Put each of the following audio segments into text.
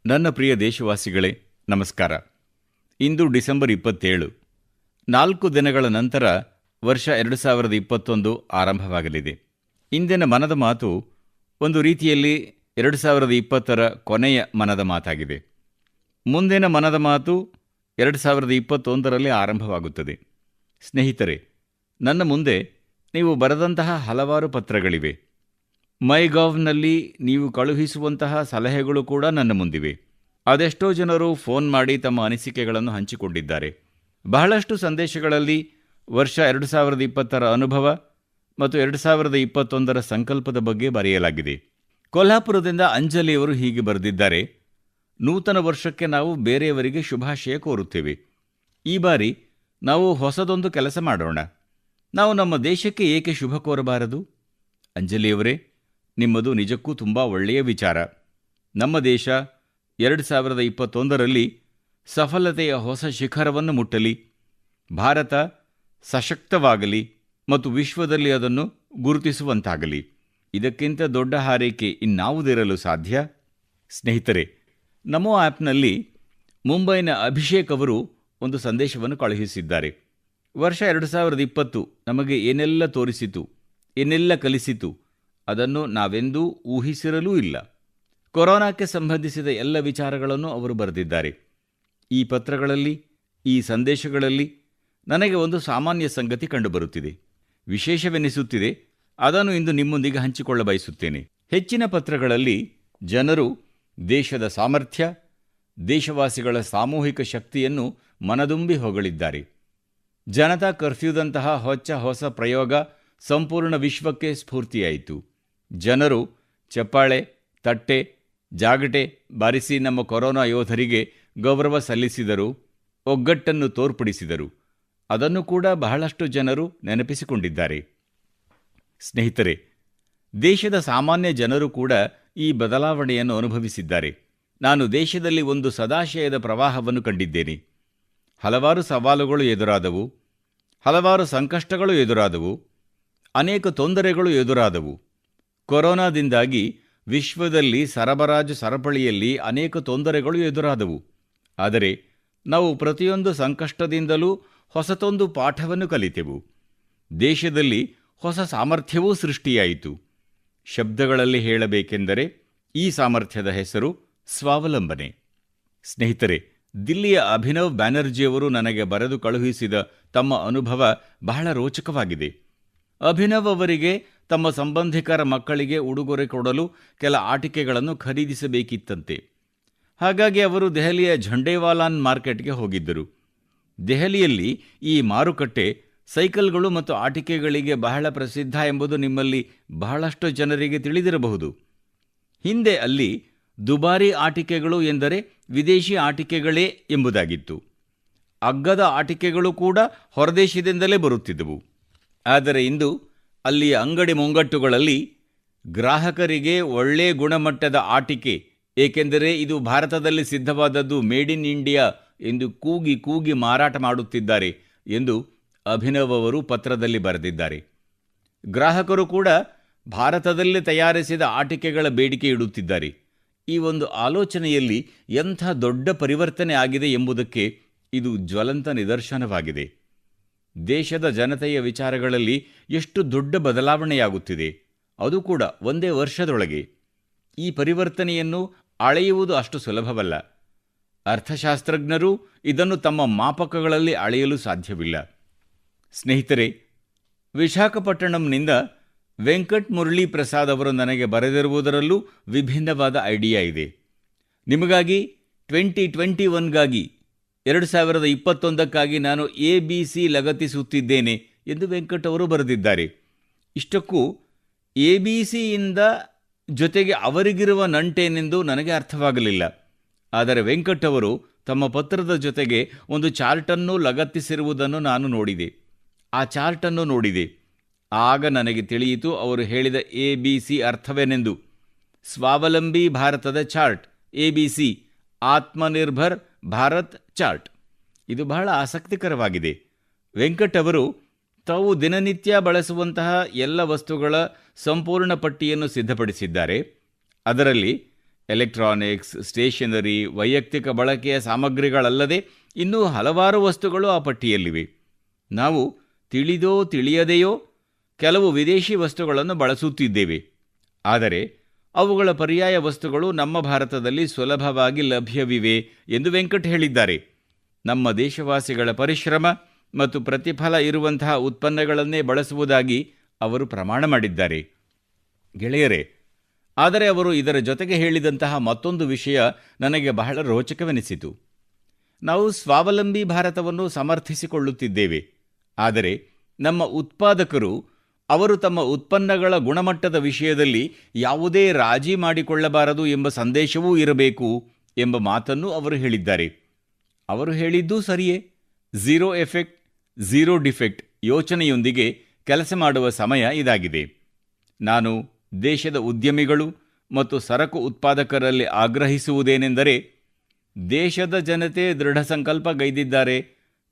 ನನ್ನ ಪ್ರಿಯ ದೇಶವಾಸಿಗಳೇ, ನಮಸ್ಕಾರ. ಇಂದು ಡಿಸೆಂಬರ್ 27. 4 ದಿನಗಳ ನಂತರ ವರ್ಷ 2021 ಆರಂಭವಾಗಲಿದೆ. ಇಂದಿನ ಮನದ ಮಾತು ಒಂದು ರೀತಿಯಲ್ಲಿ 2020ರ ಕೊನೆಯ ಮನದ ಮಾತಾಗಿದೆ. ಮುಂದಿನ ಮನದ ಮಾತು 2021ರಲ್ಲಿ ಆರಂಭವಾಗುತ್ತದೆ. ಸ್ನೇಹಿತರೆ, ನನ್ನ ಮುಂದೆ ನೀವು ಬರೆದಂತಹ ಹಲವಾರು ಪತ್ರಗಳಿವೆ. ಮೈಗವ್ನಲ್ಲಿ ನೀವು ಕಳುಹಿಸುವಂತಹ ಸಲಹೆಗಳು ಕೂಡ ನನ್ನ ಮುಂದಿವೆ. ಅದೆಷ್ಟೋ ಜನರು ಫೋನ್ ಮಾಡಿ ತಮ್ಮ ಅನಿಸಿಕೆಗಳನ್ನು ಹಂಚಿಕೊಂಡಿದ್ದಾರೆ. ಬಹಳಷ್ಟು ಸಂದೇಶಗಳಲ್ಲಿ ವರ್ಷ 2020ರ ಅನುಭವ ಮತ್ತು 2021ರ ಸಂಕಲ್ಪದ ಬಗ್ಗೆ ಬರೆಯಲಾಗಿದೆ. ಕೊಲ್ಹಾಪುರದಿಂದ ಅಂಜಲಿಯವರು ಹೀಗೆ ಬರೆದಿದ್ದಾರೆ: ನೂತನ ವರ್ಷಕ್ಕೆ ನಾವು ಬೇರೆಯವರಿಗೆ ಶುಭಾಶಯ ಕೋರುತ್ತೇವೆ. ಈ ಬಾರಿ ನಾವು ಹೊಸದೊಂದು ಕೆಲಸ ಮಾಡೋಣ. ನಾವು ನಮ್ಮ ದೇಶಕ್ಕೆ ಏಕೆ ಶುಭ ಕೋರಬಾರದು? ಅಂಜಲಿಯವರೇ, ನಿಮ್ಮದು ನಿಜಕ್ಕೂ ತುಂಬ ಒಳ್ಳೆಯ ವಿಚಾರ. ನಮ್ಮ ದೇಶ 2021ರಲ್ಲಿ ಸಫಲತೆಯ ಹೊಸ ಶಿಖರವನ್ನು ಮುಟ್ಟಲಿ, ಭಾರತ ಸಶಕ್ತವಾಗಲಿ ಮತ್ತು ವಿಶ್ವದಲ್ಲಿ ಅದನ್ನು ಗುರುತಿಸುವಂತಾಗಲಿ. ಇದಕ್ಕಿಂತ ದೊಡ್ಡ ಹಾರೈಕೆ ಇನ್ನಾವುದಿರಲು ಸಾಧ್ಯ? ಸ್ನೇಹಿತರೆ, ನಮೋ ಆ್ಯಪ್ನಲ್ಲಿ ಮುಂಬೈನ ಅಭಿಷೇಕ್ ಅವರು ಒಂದು ಸಂದೇಶವನ್ನು ಕಳುಹಿಸಿದ್ದಾರೆ. ವರ್ಷ 2020 ನಮಗೆ ಏನೆಲ್ಲ ತೋರಿಸಿತು, ಏನೆಲ್ಲ ಕಲಿಸಿತು, ಅದನ್ನು ನಾವೆಂದೂ ಊಹಿಸಿರಲೂ ಇಲ್ಲ. ಕೊರೋನಾಕ್ಕೆ ಸಂಬಂಧಿಸಿದ ಎಲ್ಲ ವಿಚಾರಗಳನ್ನು ಅವರು ಬರೆದಿದ್ದಾರೆ. ಈ ಪತ್ರಗಳಲ್ಲಿ, ಈ ಸಂದೇಶಗಳಲ್ಲಿ ನನಗೆ ಒಂದು ಸಾಮಾನ್ಯ ಸಂಗತಿ ಕಂಡುಬರುತ್ತಿದೆ, ವಿಶೇಷವೆನಿಸುತ್ತಿದೆ. ಅದನ್ನು ಇಂದು ನಿಮ್ಮೊಂದಿಗೆ ಹಂಚಿಕೊಳ್ಳಬಯಸುತ್ತೇನೆ. ಹೆಚ್ಚಿನ ಪತ್ರಗಳಲ್ಲಿ ಜನರು ದೇಶದ ಸಾಮರ್ಥ್ಯ, ದೇಶವಾಸಿಗಳ ಸಾಮೂಹಿಕ ಶಕ್ತಿಯನ್ನು ಮನದುಂಬಿ ಹೊಗಳಿದ್ದಾರೆ. ಜನತಾ ಕರ್ಫ್ಯೂದಂತಹ ಹೊಸ ಪ್ರಯೋಗ ಸಂಪೂರ್ಣ ವಿಶ್ವಕ್ಕೆ ಸ್ಫೂರ್ತಿಯಾಯಿತು. ಜನರು ಚಪ್ಪಾಳೆ, ತಟ್ಟೆ, ಜಾಗಟೆ ಬಾರಿಸಿ ನಮ್ಮ ಕೊರೋನಾ ಯೋಧರಿಗೆ ಗೌರವ ಸಲ್ಲಿಸಿದರು, ಒಗ್ಗಟ್ಟನ್ನು ತೋರ್ಪಡಿಸಿದರು. ಅದನ್ನು ಕೂಡ ಬಹಳಷ್ಟು ಜನರು ನೆನಪಿಸಿಕೊಂಡಿದ್ದಾರೆ. ಸ್ನೇಹಿತರೆ, ದೇಶದ ಸಾಮಾನ್ಯ ಜನರು ಕೂಡ ಈ ಬದಲಾವಣೆಯನ್ನು ಅನುಭವಿಸಿದ್ದಾರೆ. ನಾನು ದೇಶದಲ್ಲಿ ಒಂದು ಸದಾಶಯದ ಪ್ರವಾಹವನ್ನು ಕಂಡಿದ್ದೇನೆ. ಹಲವಾರು ಸವಾಲುಗಳು ಎದುರಾದವು, ಹಲವಾರು ಸಂಕಷ್ಟಗಳು ಎದುರಾದವು, ಅನೇಕ ತೊಂದರೆಗಳು ಎದುರಾದವು. ಕೊರೋನಾದಿಂದಾಗಿ ವಿಶ್ವದಲ್ಲಿ ಸರಬರಾಜು ಸರಪಳಿಯಲ್ಲಿ ಅನೇಕ ತೊಂದರೆಗಳು ಎದುರಾದವು. ಆದರೆ ನಾವು ಪ್ರತಿಯೊಂದು ಸಂಕಷ್ಟದಿಂದಲೂ ಹೊಸತೊಂದು ಪಾಠವನ್ನು ಕಲಿತೆವು. ದೇಶದಲ್ಲಿ ಹೊಸ ಸಾಮರ್ಥ್ಯವೂ ಸೃಷ್ಟಿಯಾಯಿತು. ಶಬ್ದಗಳಲ್ಲಿ ಹೇಳಬೇಕೆಂದರೆ ಈ ಸಾಮರ್ಥ್ಯದ ಹೆಸರು ಸ್ವಾವಲಂಬನೆ. ಸ್ನೇಹಿತರೆ, ದಿಲ್ಲಿಯ ಅಭಿನವ್ ಬ್ಯಾನರ್ಜಿಯವರು ನನಗೆ ಬರೆದು ಕಳುಹಿಸಿದ ತಮ್ಮ ಅನುಭವ ಬಹಳ ರೋಚಕವಾಗಿದೆ. ಅಭಿನವ್ ಅವರಿಗೆ ತಮ್ಮ ಸಂಬಂಧಿಕರ ಮಕ್ಕಳಿಗೆ ಉಡುಗೊರೆ ಕೊಡಲು ಕೆಲ ಆಟಿಕೆಗಳನ್ನು ಖರೀದಿಸಬೇಕಿತ್ತಂತೆ. ಹಾಗಾಗಿ ಅವರು ದೆಹಲಿಯ ಝಂಡೇವಾಲಾನ್ ಮಾರ್ಕೆಟ್ಗೆ ಹೋಗಿದ್ದರು. ದೆಹಲಿಯಲ್ಲಿ ಈ ಮಾರುಕಟ್ಟೆ ಸೈಕಲ್ಗಳು ಮತ್ತು ಆಟಿಕೆಗಳಿಗೆ ಬಹಳ ಪ್ರಸಿದ್ಧ ಎಂಬುದು ನಿಮ್ಮಲ್ಲಿ ಬಹಳಷ್ಟು ಜನರಿಗೆ ತಿಳಿದಿರಬಹುದು. ಹಿಂದೆ ಅಲ್ಲಿ ದುಬಾರಿ ಆಟಿಕೆಗಳು ಎಂದರೆ ವಿದೇಶಿ ಆಟಿಕೆಗಳೇ ಎಂಬುದಾಗಿತ್ತು. ಅಗ್ಗದ ಆಟಿಕೆಗಳು ಕೂಡ ಹೊರದೇಶದಿಂದಲೇ ಬರುತ್ತಿದ್ದವು. ಆದರೆ ಇಂದು ಅಲ್ಲಿಯ ಅಂಗಡಿ ಮುಂಗಟ್ಟುಗಳಲ್ಲಿ ಗ್ರಾಹಕರಿಗೆ ಒಳ್ಳೆ ಗುಣಮಟ್ಟದ ಆಟಿಕೆ, ಏಕೆಂದರೆ ಇದು ಭಾರತದಲ್ಲಿ ಸಿದ್ಧವಾದದ್ದು, ಮೇಡ್ ಇನ್ ಇಂಡಿಯಾ ಎಂದು ಕೂಗಿ ಕೂಗಿ ಮಾರಾಟ ಮಾಡುತ್ತಿದ್ದಾರೆ ಎಂದು ಅಭಿನವ್ ಅವರು ಪತ್ರದಲ್ಲಿ ಬರೆದಿದ್ದಾರೆ. ಗ್ರಾಹಕರು ಕೂಡ ಭಾರತದಲ್ಲಿ ತಯಾರಿಸಿದ ಆಟಿಕೆಗಳ ಬೇಡಿಕೆ ಇಡುತ್ತಿದ್ದಾರೆ. ಈ ಒಂದು ಆಲೋಚನೆಯಲ್ಲಿ ಎಂಥ ದೊಡ್ಡ ಪರಿವರ್ತನೆ ಆಗಿದೆ ಎಂಬುದಕ್ಕೆ ಇದು ಜ್ವಲಂತ ನಿದರ್ಶನವಾಗಿದೆ. ದೇಶದ ಜನತೆಯ ವಿಚಾರಗಳಲ್ಲಿ ಎಷ್ಟು ದೊಡ್ಡ ಬದಲಾವಣೆಯಾಗುತ್ತಿದೆ, ಅದು ಕೂಡ ಒಂದೇ ವರ್ಷದೊಳಗೆ. ಈ ಪರಿವರ್ತನೆಯನ್ನು ಅಳೆಯುವುದು ಅಷ್ಟು ಸುಲಭವಲ್ಲ. ಅರ್ಥಶಾಸ್ತ್ರಜ್ಞರೂ ಇದನ್ನು ತಮ್ಮ ಮಾಪಕಗಳಲ್ಲಿ ಅಳೆಯಲು ಸಾಧ್ಯವಿಲ್ಲ. ಸ್ನೇಹಿತರೆ, ವಿಶಾಖಪಟ್ಟಣಂನಿಂದ ವೆಂಕಟ್ ಮುರಳಿ ಪ್ರಸಾದ್ ಅವರು ನನಗೆ ಬರೆದಿರುವುದರಲ್ಲೂ ವಿಭಿನ್ನವಾದ ಐಡಿಯಾ ಇದೆ. ನಿಮಗಾಗಿ 2021ಗಾಗಿ 2021ಕ್ಕಾಗಿ ನಾನು ABC ಲಗತ್ತಿಸುತ್ತಿದ್ದೇನೆ ಎಂದು ವೆಂಕಟ್ ಅವರು ಬರೆದಿದ್ದಾರೆ. ಇಷ್ಟಕ್ಕೂ ABCಯಿಂದ ಜೊತೆಗೆ ಅವರಿಗಿರುವ ನಂಟೇನೆಂದು ನನಗೆ ಅರ್ಥವಾಗಲಿಲ್ಲ. ಆದರೆ ವೆಂಕಟ್ ಅವರು ತಮ್ಮ ಪತ್ರದ ಜೊತೆಗೆ ಒಂದು ಚಾರ್ಟನ್ನು ಲಗತ್ತಿಸಿರುವುದನ್ನು ನಾನು ನೋಡಿದೆ. ಆ ಚಾರ್ಟನ್ನು ನೋಡಿದೆ. ಆಗ ನನಗೆ ತಿಳಿಯಿತು ಅವರು ಹೇಳಿದ ABC ಅರ್ಥವೇನೆಂದು. ಸ್ವಾವಲಂಬಿ ಭಾರತದ chart, ABC, Atmanirbhar Bharat chart. ಇದು ಬಹಳ ಆಸಕ್ತಿಕರವಾಗಿದೆ. ವೆಂಕಟ್ ಅವರು ತಾವು ದಿನನಿತ್ಯ ಬಳಸುವಂತಹ ಎಲ್ಲ ವಸ್ತುಗಳ ಸಂಪೂರ್ಣ ಪಟ್ಟಿಯನ್ನು ಸಿದ್ಧಪಡಿಸಿದ್ದಾರೆ. ಅದರಲ್ಲಿ ಎಲೆಕ್ಟ್ರಾನಿಕ್ಸ್, ಸ್ಟೇಷನರಿ, ವೈಯಕ್ತಿಕ ಬಳಕೆಯ ಸಾಮಗ್ರಿಗಳಲ್ಲದೆ ಇನ್ನೂ ಹಲವಾರು ವಸ್ತುಗಳು ಆ ಪಟ್ಟಿಯಲ್ಲಿವೆ. ನಾವು ತಿಳಿದೋ ತಿಳಿಯದೆಯೋ ಕೆಲವು ವಿದೇಶಿ ವಸ್ತುಗಳನ್ನು ಬಳಸುತ್ತಿದ್ದೇವೆ. ಆದರೆ ಅವುಗಳ ಪರ್ಯಾಯ ವಸ್ತುಗಳು ನಮ್ಮ ಭಾರತದಲ್ಲಿ ಸುಲಭವಾಗಿ ಲಭ್ಯವಿವೆ ಎಂದು ವೆಂಕಟ್ ಹೇಳಿದ್ದಾರೆ. ನಮ್ಮ ದೇಶವಾಸಿಗಳ ಪರಿಶ್ರಮ ಮತ್ತು ಪ್ರತಿಫಲ ಇರುವಂತಹ ಉತ್ಪನ್ನಗಳನ್ನೇ ಬಳಸುವುದಾಗಿ ಅವರು ಪ್ರಮಾಣ ಮಾಡಿದ್ದಾರೆ. ಗೆಳೆಯರೇ, ಆದರೆ ಅವರು ಇದರ ಜೊತೆಗೆ ಹೇಳಿದಂತಹ ಮತ್ತೊಂದು ವಿಷಯ ನನಗೆ ಬಹಳ ರೋಚಕವೆನಿಸಿತು. ನಾವು ಸ್ವಾವಲಂಬಿ ಭಾರತವನ್ನು ಸಮರ್ಥಿಸಿಕೊಳ್ಳುತ್ತಿದ್ದೇವೆ, ಆದರೆ ನಮ್ಮ ಉತ್ಪಾದಕರು ಅವರು ತಮ್ಮ ಉತ್ಪನ್ನಗಳ ಗುಣಮಟ್ಟದ ವಿಷಯದಲ್ಲಿ ಯಾವುದೇ ರಾಜಿ ಮಾಡಿಕೊಳ್ಳಬಾರದು ಎಂಬ ಸಂದೇಶವೂ ಇರಬೇಕು ಎಂಬ ಮಾತನ್ನು ಅವರು ಹೇಳಿದ್ದಾರೆ. ಅವರು ಹೇಳಿದ್ದೂ ಸರಿಯೇ. ಝೀರೋ ಎಫೆಕ್ಟ್, ಝೀರೋ ಡಿಫೆಕ್ಟ್ ಯೋಚನೆಯೊಂದಿಗೆ ಕೆಲಸ ಮಾಡುವ ಸಮಯ ಇದಾಗಿದೆ. ನಾನು ದೇಶದ ಉದ್ಯಮಿಗಳು ಮತ್ತು ಸರಕು ಉತ್ಪಾದಕರಲ್ಲಿ ಆಗ್ರಹಿಸುವುದೇನೆಂದರೆ, ದೇಶದ ಜನತೆ ದೃಢ ಸಂಕಲ್ಪ ಗೈದಿದ್ದಾರೆ,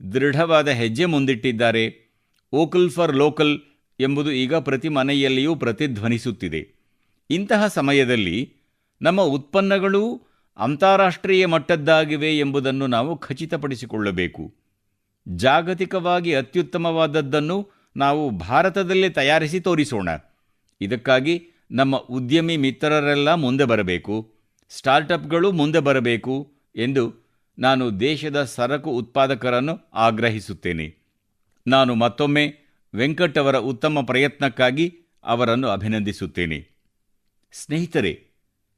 ದೃಢವಾದ ಹೆಜ್ಜೆ ಮುಂದಿಟ್ಟಿದ್ದಾರೆ. ವೋಕಲ್ ಫಾರ್ ಲೋಕಲ್ ಎಂಬುದು ಈಗ ಪ್ರತಿ ಮನೆಯಲ್ಲಿಯೂ ಪ್ರತಿಧ್ವನಿಸುತ್ತಿದೆ. ಇಂತಹ ಸಮಯದಲ್ಲಿ ನಮ್ಮ ಉತ್ಪನ್ನಗಳೂ ಅಂತಾರಾಷ್ಟ್ರೀಯ ಮಟ್ಟದ್ದಾಗಿವೆ ಎಂಬುದನ್ನು ನಾವು ಖಚಿತಪಡಿಸಿಕೊಳ್ಳಬೇಕು. ಜಾಗತಿಕವಾಗಿ ಅತ್ಯುತ್ತಮವಾದದ್ದನ್ನು ನಾವು ಭಾರತದಲ್ಲೇ ತಯಾರಿಸಿ ತೋರಿಸೋಣ. ಇದಕ್ಕಾಗಿ ನಮ್ಮ ಉದ್ಯಮಿ ಮಿತ್ರರೆಲ್ಲ ಮುಂದೆ ಬರಬೇಕು, ಸ್ಟಾರ್ಟಪ್ಗಳು ಮುಂದೆ ಬರಬೇಕು ಎಂದು ನಾನು ದೇಶದ ಸರಕು ಉತ್ಪಾದಕರನ್ನು ಆಗ್ರಹಿಸುತ್ತೇನೆ. ನಾನು ಮತ್ತೊಮ್ಮೆ ವೆಂಕಟ್ ಅವರ ಉತ್ತಮ ಪ್ರಯತ್ನಕ್ಕಾಗಿ ಅವರನ್ನು ಅಭಿನಂದಿಸುತ್ತೇನೆ. ಸ್ನೇಹಿತರೆ,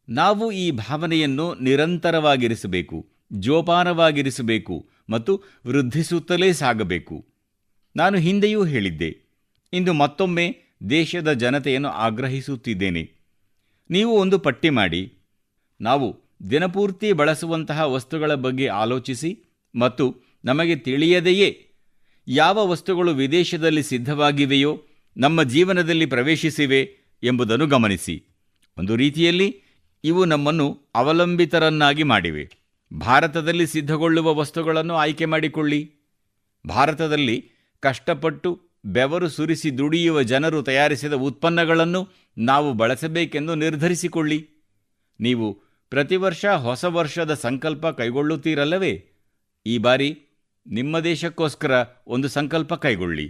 ನಾವು ಈ ಭಾವನೆಯನ್ನು ನಿರಂತರವಾಗಿರಿಸಬೇಕು, ಜೋಪಾನವಾಗಿರಿಸಬೇಕು ಮತ್ತು ವೃದ್ಧಿಸುತ್ತಲೇ ಸಾಗಬೇಕು. ನಾನು ಹಿಂದೆಯೂ ಹೇಳಿದ್ದೆ, ಇಂದು ಮತ್ತೊಮ್ಮೆ ದೇಶದ ಜನತೆಯನ್ನು ಆಗ್ರಹಿಸುತ್ತಿದ್ದೇನೆ. ನೀವು ಒಂದು ಪಟ್ಟಿ ಮಾಡಿ, ನಾವು ದಿನಪೂರ್ತಿ ಬಳಸುವಂತಹ ವಸ್ತುಗಳ ಬಗ್ಗೆ ಆಲೋಚಿಸಿ ಮತ್ತು ನಮಗೆ ತಿಳಿಯದೆಯೇ ಯಾವ ವಸ್ತುಗಳು ವಿದೇಶದಲ್ಲಿ ಸಿದ್ಧವಾಗಿವೆಯೋ ನಮ್ಮ ಜೀವನದಲ್ಲಿ ಪ್ರವೇಶಿಸಿವೆ ಎಂಬುದನ್ನು ಗಮನಿಸಿ. ಒಂದು ರೀತಿಯಲ್ಲಿ ಇವು ನಮ್ಮನ್ನು ಅವಲಂಬಿತರನ್ನಾಗಿ ಮಾಡಿವೆ. ಭಾರತದಲ್ಲಿ ಸಿದ್ಧಗೊಳ್ಳುವ ವಸ್ತುಗಳನ್ನು ಆಯ್ಕೆ ಮಾಡಿಕೊಳ್ಳಿ. ಭಾರತದಲ್ಲಿ ಕಷ್ಟಪಟ್ಟು ಬೆವರು ಸುರಿಸಿ ದುಡಿಯುವ ಜನರು ತಯಾರಿಸಿದ ಉತ್ಪನ್ನಗಳನ್ನು ನಾವು ಬಳಸಬೇಕೆಂದು ನಿರ್ಧರಿಸಿಕೊಳ್ಳಿ. ನೀವು ಪ್ರತಿ ವರ್ಷ ಹೊಸ ವರ್ಷದ ಸಂಕಲ್ಪ ಕೈಗೊಳ್ಳುತ್ತೀರಲ್ಲವೇ? ಈ ಬಾರಿ ನಿಮ್ಮ ದೇಶಕ್ಕೋಸ್ಕರ ಒಂದು ಸಂಕಲ್ಪ ಕೈಗೊಳ್ಳಿ.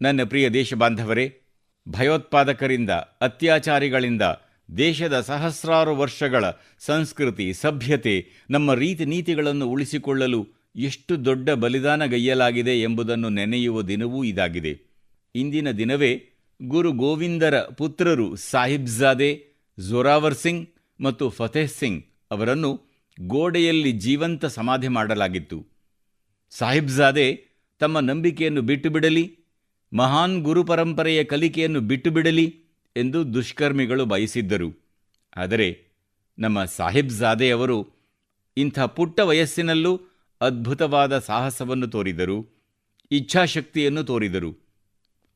ನನ್ನ ಪ್ರಿಯ ದೇಶಬಾಂಧವರೇ, ಭಯೋತ್ಪಾದಕರಿಂದ, ಅತ್ಯಾಚಾರಿಗಳಿಂದ ದೇಶದ ಸಹಸ್ರಾರು ವರ್ಷಗಳ ಸಂಸ್ಕೃತಿ, ಸಭ್ಯತೆ, ನಮ್ಮ ರೀತಿ ನೀತಿಗಳನ್ನು ಉಳಿಸಿಕೊಳ್ಳಲು ಎಷ್ಟು ದೊಡ್ಡ ಬಲಿದಾನಗೈಯ್ಯಲಾಗಿದೆ ಎಂಬುದನ್ನು ನೆನೆಯುವ ದಿನವೂ ಇದಾಗಿದೆ. ಇಂದಿನ ದಿನವೇ ಗುರು ಗೋವಿಂದರ ಪುತ್ರರು ಸಾಹಿಬ್ಜಾದೆ, ಜೋರಾವರ್ ಸಿಂಗ್ ಮತ್ತು ಫತೇಹ್ ಸಿಂಗ್ ಅವರನ್ನು ಗೋಡೆಯಲ್ಲಿ ಜೀವಂತ ಸಮಾಧಿ ಮಾಡಲಾಗಿತ್ತು. ಸಾಹಿಬ್ಜಾದೆ ತಮ್ಮ ನಂಬಿಕೆಯನ್ನು ಬಿಟ್ಟುಬಿಡಲಿ, ಮಹಾನ್ ಗುರುಪರಂಪರೆಯ ಕಲಿಕೆಯನ್ನು ಬಿಟ್ಟುಬಿಡಲಿ ಎಂದು ದುಷ್ಕರ್ಮಿಗಳು ಬಯಸಿದ್ದರು. ಆದರೆ ನಮ್ಮ ಸಾಹಿಬ್ಜಾದೆಯವರು ಇಂಥ ಪುಟ್ಟ ವಯಸ್ಸಿನಲ್ಲೂ ಅದ್ಭುತವಾದ ಸಾಹಸವನ್ನು ತೋರಿದರು, ಇಚ್ಛಾಶಕ್ತಿಯನ್ನು ತೋರಿದರು.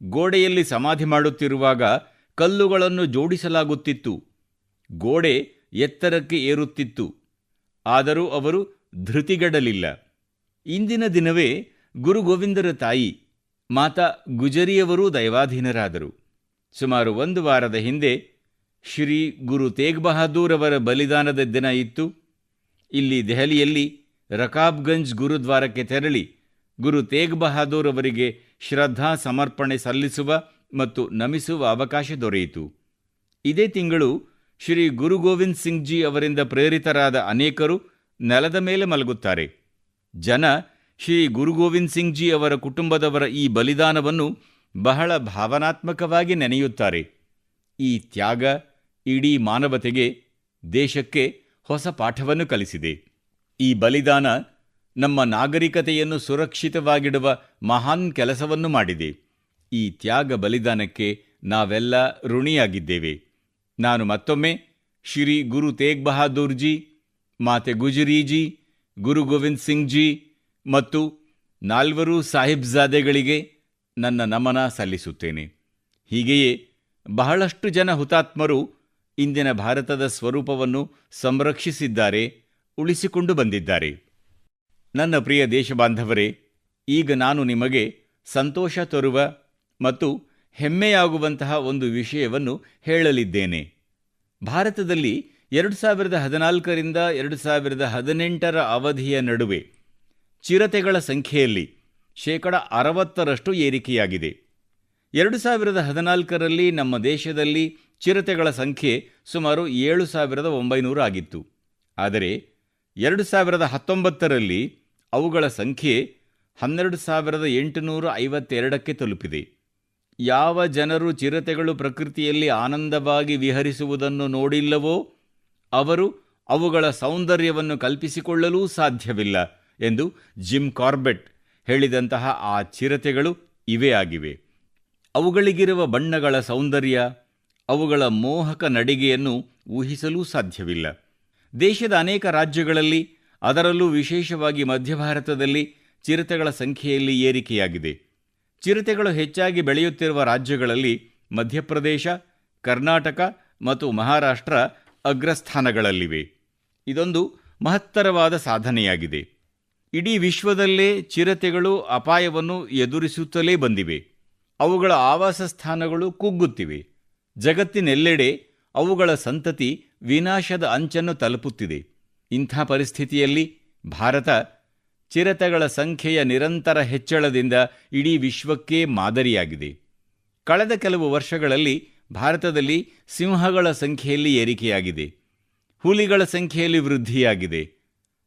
ಗೋಡೆಯಲ್ಲಿ ಸಮಾಧಿ ಮಾಡುತ್ತಿರುವಾಗ ಕಲ್ಲುಗಳನ್ನು ಜೋಡಿಸಲಾಗುತ್ತಿತ್ತು. ಗೋಡೆ ಎತ್ತರಕ್ಕೆ ಏರುತ್ತಿತ್ತು. ಆದರೂ ಅವರು ಧೃತಿಗೆಡಲಿಲ್ಲ. ಇಂದಿನ ದಿನವೇ ಗುರು ಗೋವಿಂದರ ತಾಯಿ ಮಾತಾ ಗುಜರಿಯವರೂ ದೈವಾಧೀನರಾದರು. ಸುಮಾರು 1 ವಾರದ ಹಿಂದೆ ಶ್ರೀ ಗುರು ತೇಗ್ ಬಹಾದೂರ್ ಅವರ ಬಲಿದಾನದ ದಿನ ಇತ್ತು. ಇಲ್ಲಿ ದೆಹಲಿಯಲ್ಲಿ ರಕಾಬ್ಗಂಜ್ ಗುರುದ್ವಾರಕ್ಕೆ ತೆರಳಿ ಗುರು ತೇಗ್ ಬಹಾದೂರ್ ಅವರಿಗೆ ಶ್ರದ್ಧಾ ಸಮರ್ಪಣೆ ಸಲ್ಲಿಸುವ ಮತ್ತು ನಮಿಸುವ ಅವಕಾಶ ದೊರೆಯಿತು. ಇದೇ ತಿಂಗಳು ಶ್ರೀ ಗುರು ಗೋವಿಂದ್ ಸಿಂಗ್ ಜಿ ಅವರಿಂದ ಪ್ರೇರಿತರಾದ ಅನೇಕರು ನೆಲದ ಮೇಲೆ ಮಲಗುತ್ತಾರೆ. ಜನ ಶ್ರೀ ಗುರು ಗೋವಿಂದ್ ಸಿಂಗ್ ಜಿ ಅವರ ಕುಟುಂಬದವರ ಈ ಬಲಿದಾನವನ್ನು ಬಹಳ ಭಾವನಾತ್ಮಕವಾಗಿ ನೆನೆಯುತ್ತಾರೆ. ಈ ತ್ಯಾಗ ಇಡೀ ಮಾನವತೆಗೆ, ದೇಶಕ್ಕೆ ಹೊಸ ಪಾಠವನ್ನು ಕಲಿಸಿದೆ. ಈ ಬಲಿದಾನ ನಮ್ಮ ನಾಗರಿಕತೆಯನ್ನು ಸುರಕ್ಷಿತವಾಗಿಡುವ ಮಹಾನ್ ಕೆಲಸವನ್ನು ಮಾಡಿದೆ. ಈ ತ್ಯಾಗ ಬಲಿದಾನಕ್ಕೆ ನಾವೆಲ್ಲ ಋಣಿಯಾಗಿದ್ದೇವೆ. ನಾನು ಮತ್ತೊಮ್ಮೆ ಶ್ರೀ ಗುರು ತೇಗ್ ಬಹಾದೂರ್ ಜಿ, ಮಾತೆ ಗುಜರಿ ಜಿ, ಗುರು ಗೋವಿಂದ್ ಸಿಂಗ್ ಜಿ ಮತ್ತು 4 ಸಾಹಿಬ್ಜಾದೆಗಳಿಗೆ ನನ್ನ ನಮನ ಸಲ್ಲಿಸುತ್ತೇನೆ. ಹೀಗೆಯೇ ಬಹಳಷ್ಟು ಜನ ಹುತಾತ್ಮರು ಇಂದಿನ ಭಾರತದ ಸ್ವರೂಪವನ್ನು ಸಂರಕ್ಷಿಸಿದ್ದಾರೆ, ಉಳಿಸಿಕೊಂಡು ಬಂದಿದ್ದಾರೆ. ನನ್ನ ಪ್ರಿಯ ದೇಶಬಾಂಧವರೇ, ಈಗ ನಾನು ನಿಮಗೆ ಸಂತೋಷ ತರುವ ಮತ್ತು ಹೆಮ್ಮೆಯಾಗುವಂತಹ ಒಂದು ವಿಷಯವನ್ನು ಹೇಳಲಿದ್ದೇನೆ. ಭಾರತದಲ್ಲಿ 2014ರಿಂದ 2018ರ ಅವಧಿಯ ನಡುವೆ ಚಿರತೆಗಳ ಸಂಖ್ಯೆಯಲ್ಲಿ ಶೇಕಡ 60ರಷ್ಟು ಏರಿಕೆಯಾಗಿದೆ. 2014ರಲ್ಲಿ ನಮ್ಮ ದೇಶದಲ್ಲಿ ಚಿರತೆಗಳ ಸಂಖ್ಯೆ ಸುಮಾರು 7,900 ಆಗಿತ್ತು. ಆದರೆ 2019ರಲ್ಲಿ ಅವುಗಳ ಸಂಖ್ಯೆ 12,852ಕ್ಕೆ ತಲುಪಿದೆ. ಯಾವ ಜನರು ಚಿರತೆಗಳು ಪ್ರಕೃತಿಯಲ್ಲಿ ಆನಂದವಾಗಿ ವಿಹರಿಸುವುದನ್ನು ನೋಡಿಲ್ಲವೋ ಅವರು ಅವುಗಳ ಸೌಂದರ್ಯವನ್ನು ಕಲ್ಪಿಸಿಕೊಳ್ಳಲೂ ಸಾಧ್ಯವಿಲ್ಲ ಎಂದು ಜಿಮ್ ಕಾರ್ಬೆಟ್ ಹೇಳಿದಂತಹ ಆ ಚಿರತೆಗಳು ಇವೇ ಆಗಿವೆ. ಅವುಗಳಿಗಿರುವ ಬಣ್ಣಗಳ ಸೌಂದರ್ಯ, ಅವುಗಳ ಮೋಹಕ ನಡಿಗೆಯನ್ನು ಊಹಿಸಲೂ ಸಾಧ್ಯವಿಲ್ಲ. ದೇಶದ ಅನೇಕ ರಾಜ್ಯಗಳಲ್ಲಿ, ಅದರಲ್ಲೂ ವಿಶೇಷವಾಗಿ ಮಧ್ಯ ಭಾರತದಲ್ಲಿ ಚಿರತೆಗಳ ಸಂಖ್ಯೆಯಲ್ಲಿ ಏರಿಕೆಯಾಗಿದೆ. ಚಿರತೆಗಳು ಹೆಚ್ಚಾಗಿ ಬೆಳೆಯುತ್ತಿರುವ ರಾಜ್ಯಗಳಲ್ಲಿ ಮಧ್ಯಪ್ರದೇಶ, ಕರ್ನಾಟಕ ಮತ್ತು ಮಹಾರಾಷ್ಟ್ರ ಅಗ್ರಸ್ಥಾನಗಳಲ್ಲಿವೆ. ಇದೊಂದು ಮಹತ್ತರವಾದ ಸಾಧನೆಯಾಗಿದೆ. ಇಡೀ ವಿಶ್ವದಲ್ಲೇ ಚಿರತೆಗಳು ಅಪಾಯವನ್ನು ಎದುರಿಸುತ್ತಲೇ ಬಂದಿವೆ. ಅವುಗಳ ಆವಾಸ ಸ್ಥಾನಗಳು ಕುಗ್ಗುತ್ತಿವೆ. ಜಗತ್ತಿನೆಲ್ಲೆಡೆ ಅವುಗಳ ಸಂತತಿ ವಿನಾಶದ ಅಂಚನ್ನು ತಲುಪುತ್ತಿದೆ. ಇಂಥ ಪರಿಸ್ಥಿತಿಯಲ್ಲಿ ಭಾರತ ಚಿರತೆಗಳ ಸಂಖ್ಯೆಯ ನಿರಂತರ ಹೆಚ್ಚಳದಿಂದ ಇಡೀ ವಿಶ್ವಕ್ಕೇ ಮಾದರಿಯಾಗಿದೆ. ಕಳೆದ ಕೆಲವು ವರ್ಷಗಳಲ್ಲಿ ಭಾರತದಲ್ಲಿ ಸಿಂಹಗಳ ಸಂಖ್ಯೆಯಲ್ಲಿ ಏರಿಕೆಯಾಗಿದೆ, ಹುಲಿಗಳ ಸಂಖ್ಯೆಯಲ್ಲಿ ವೃದ್ಧಿಯಾಗಿದೆ.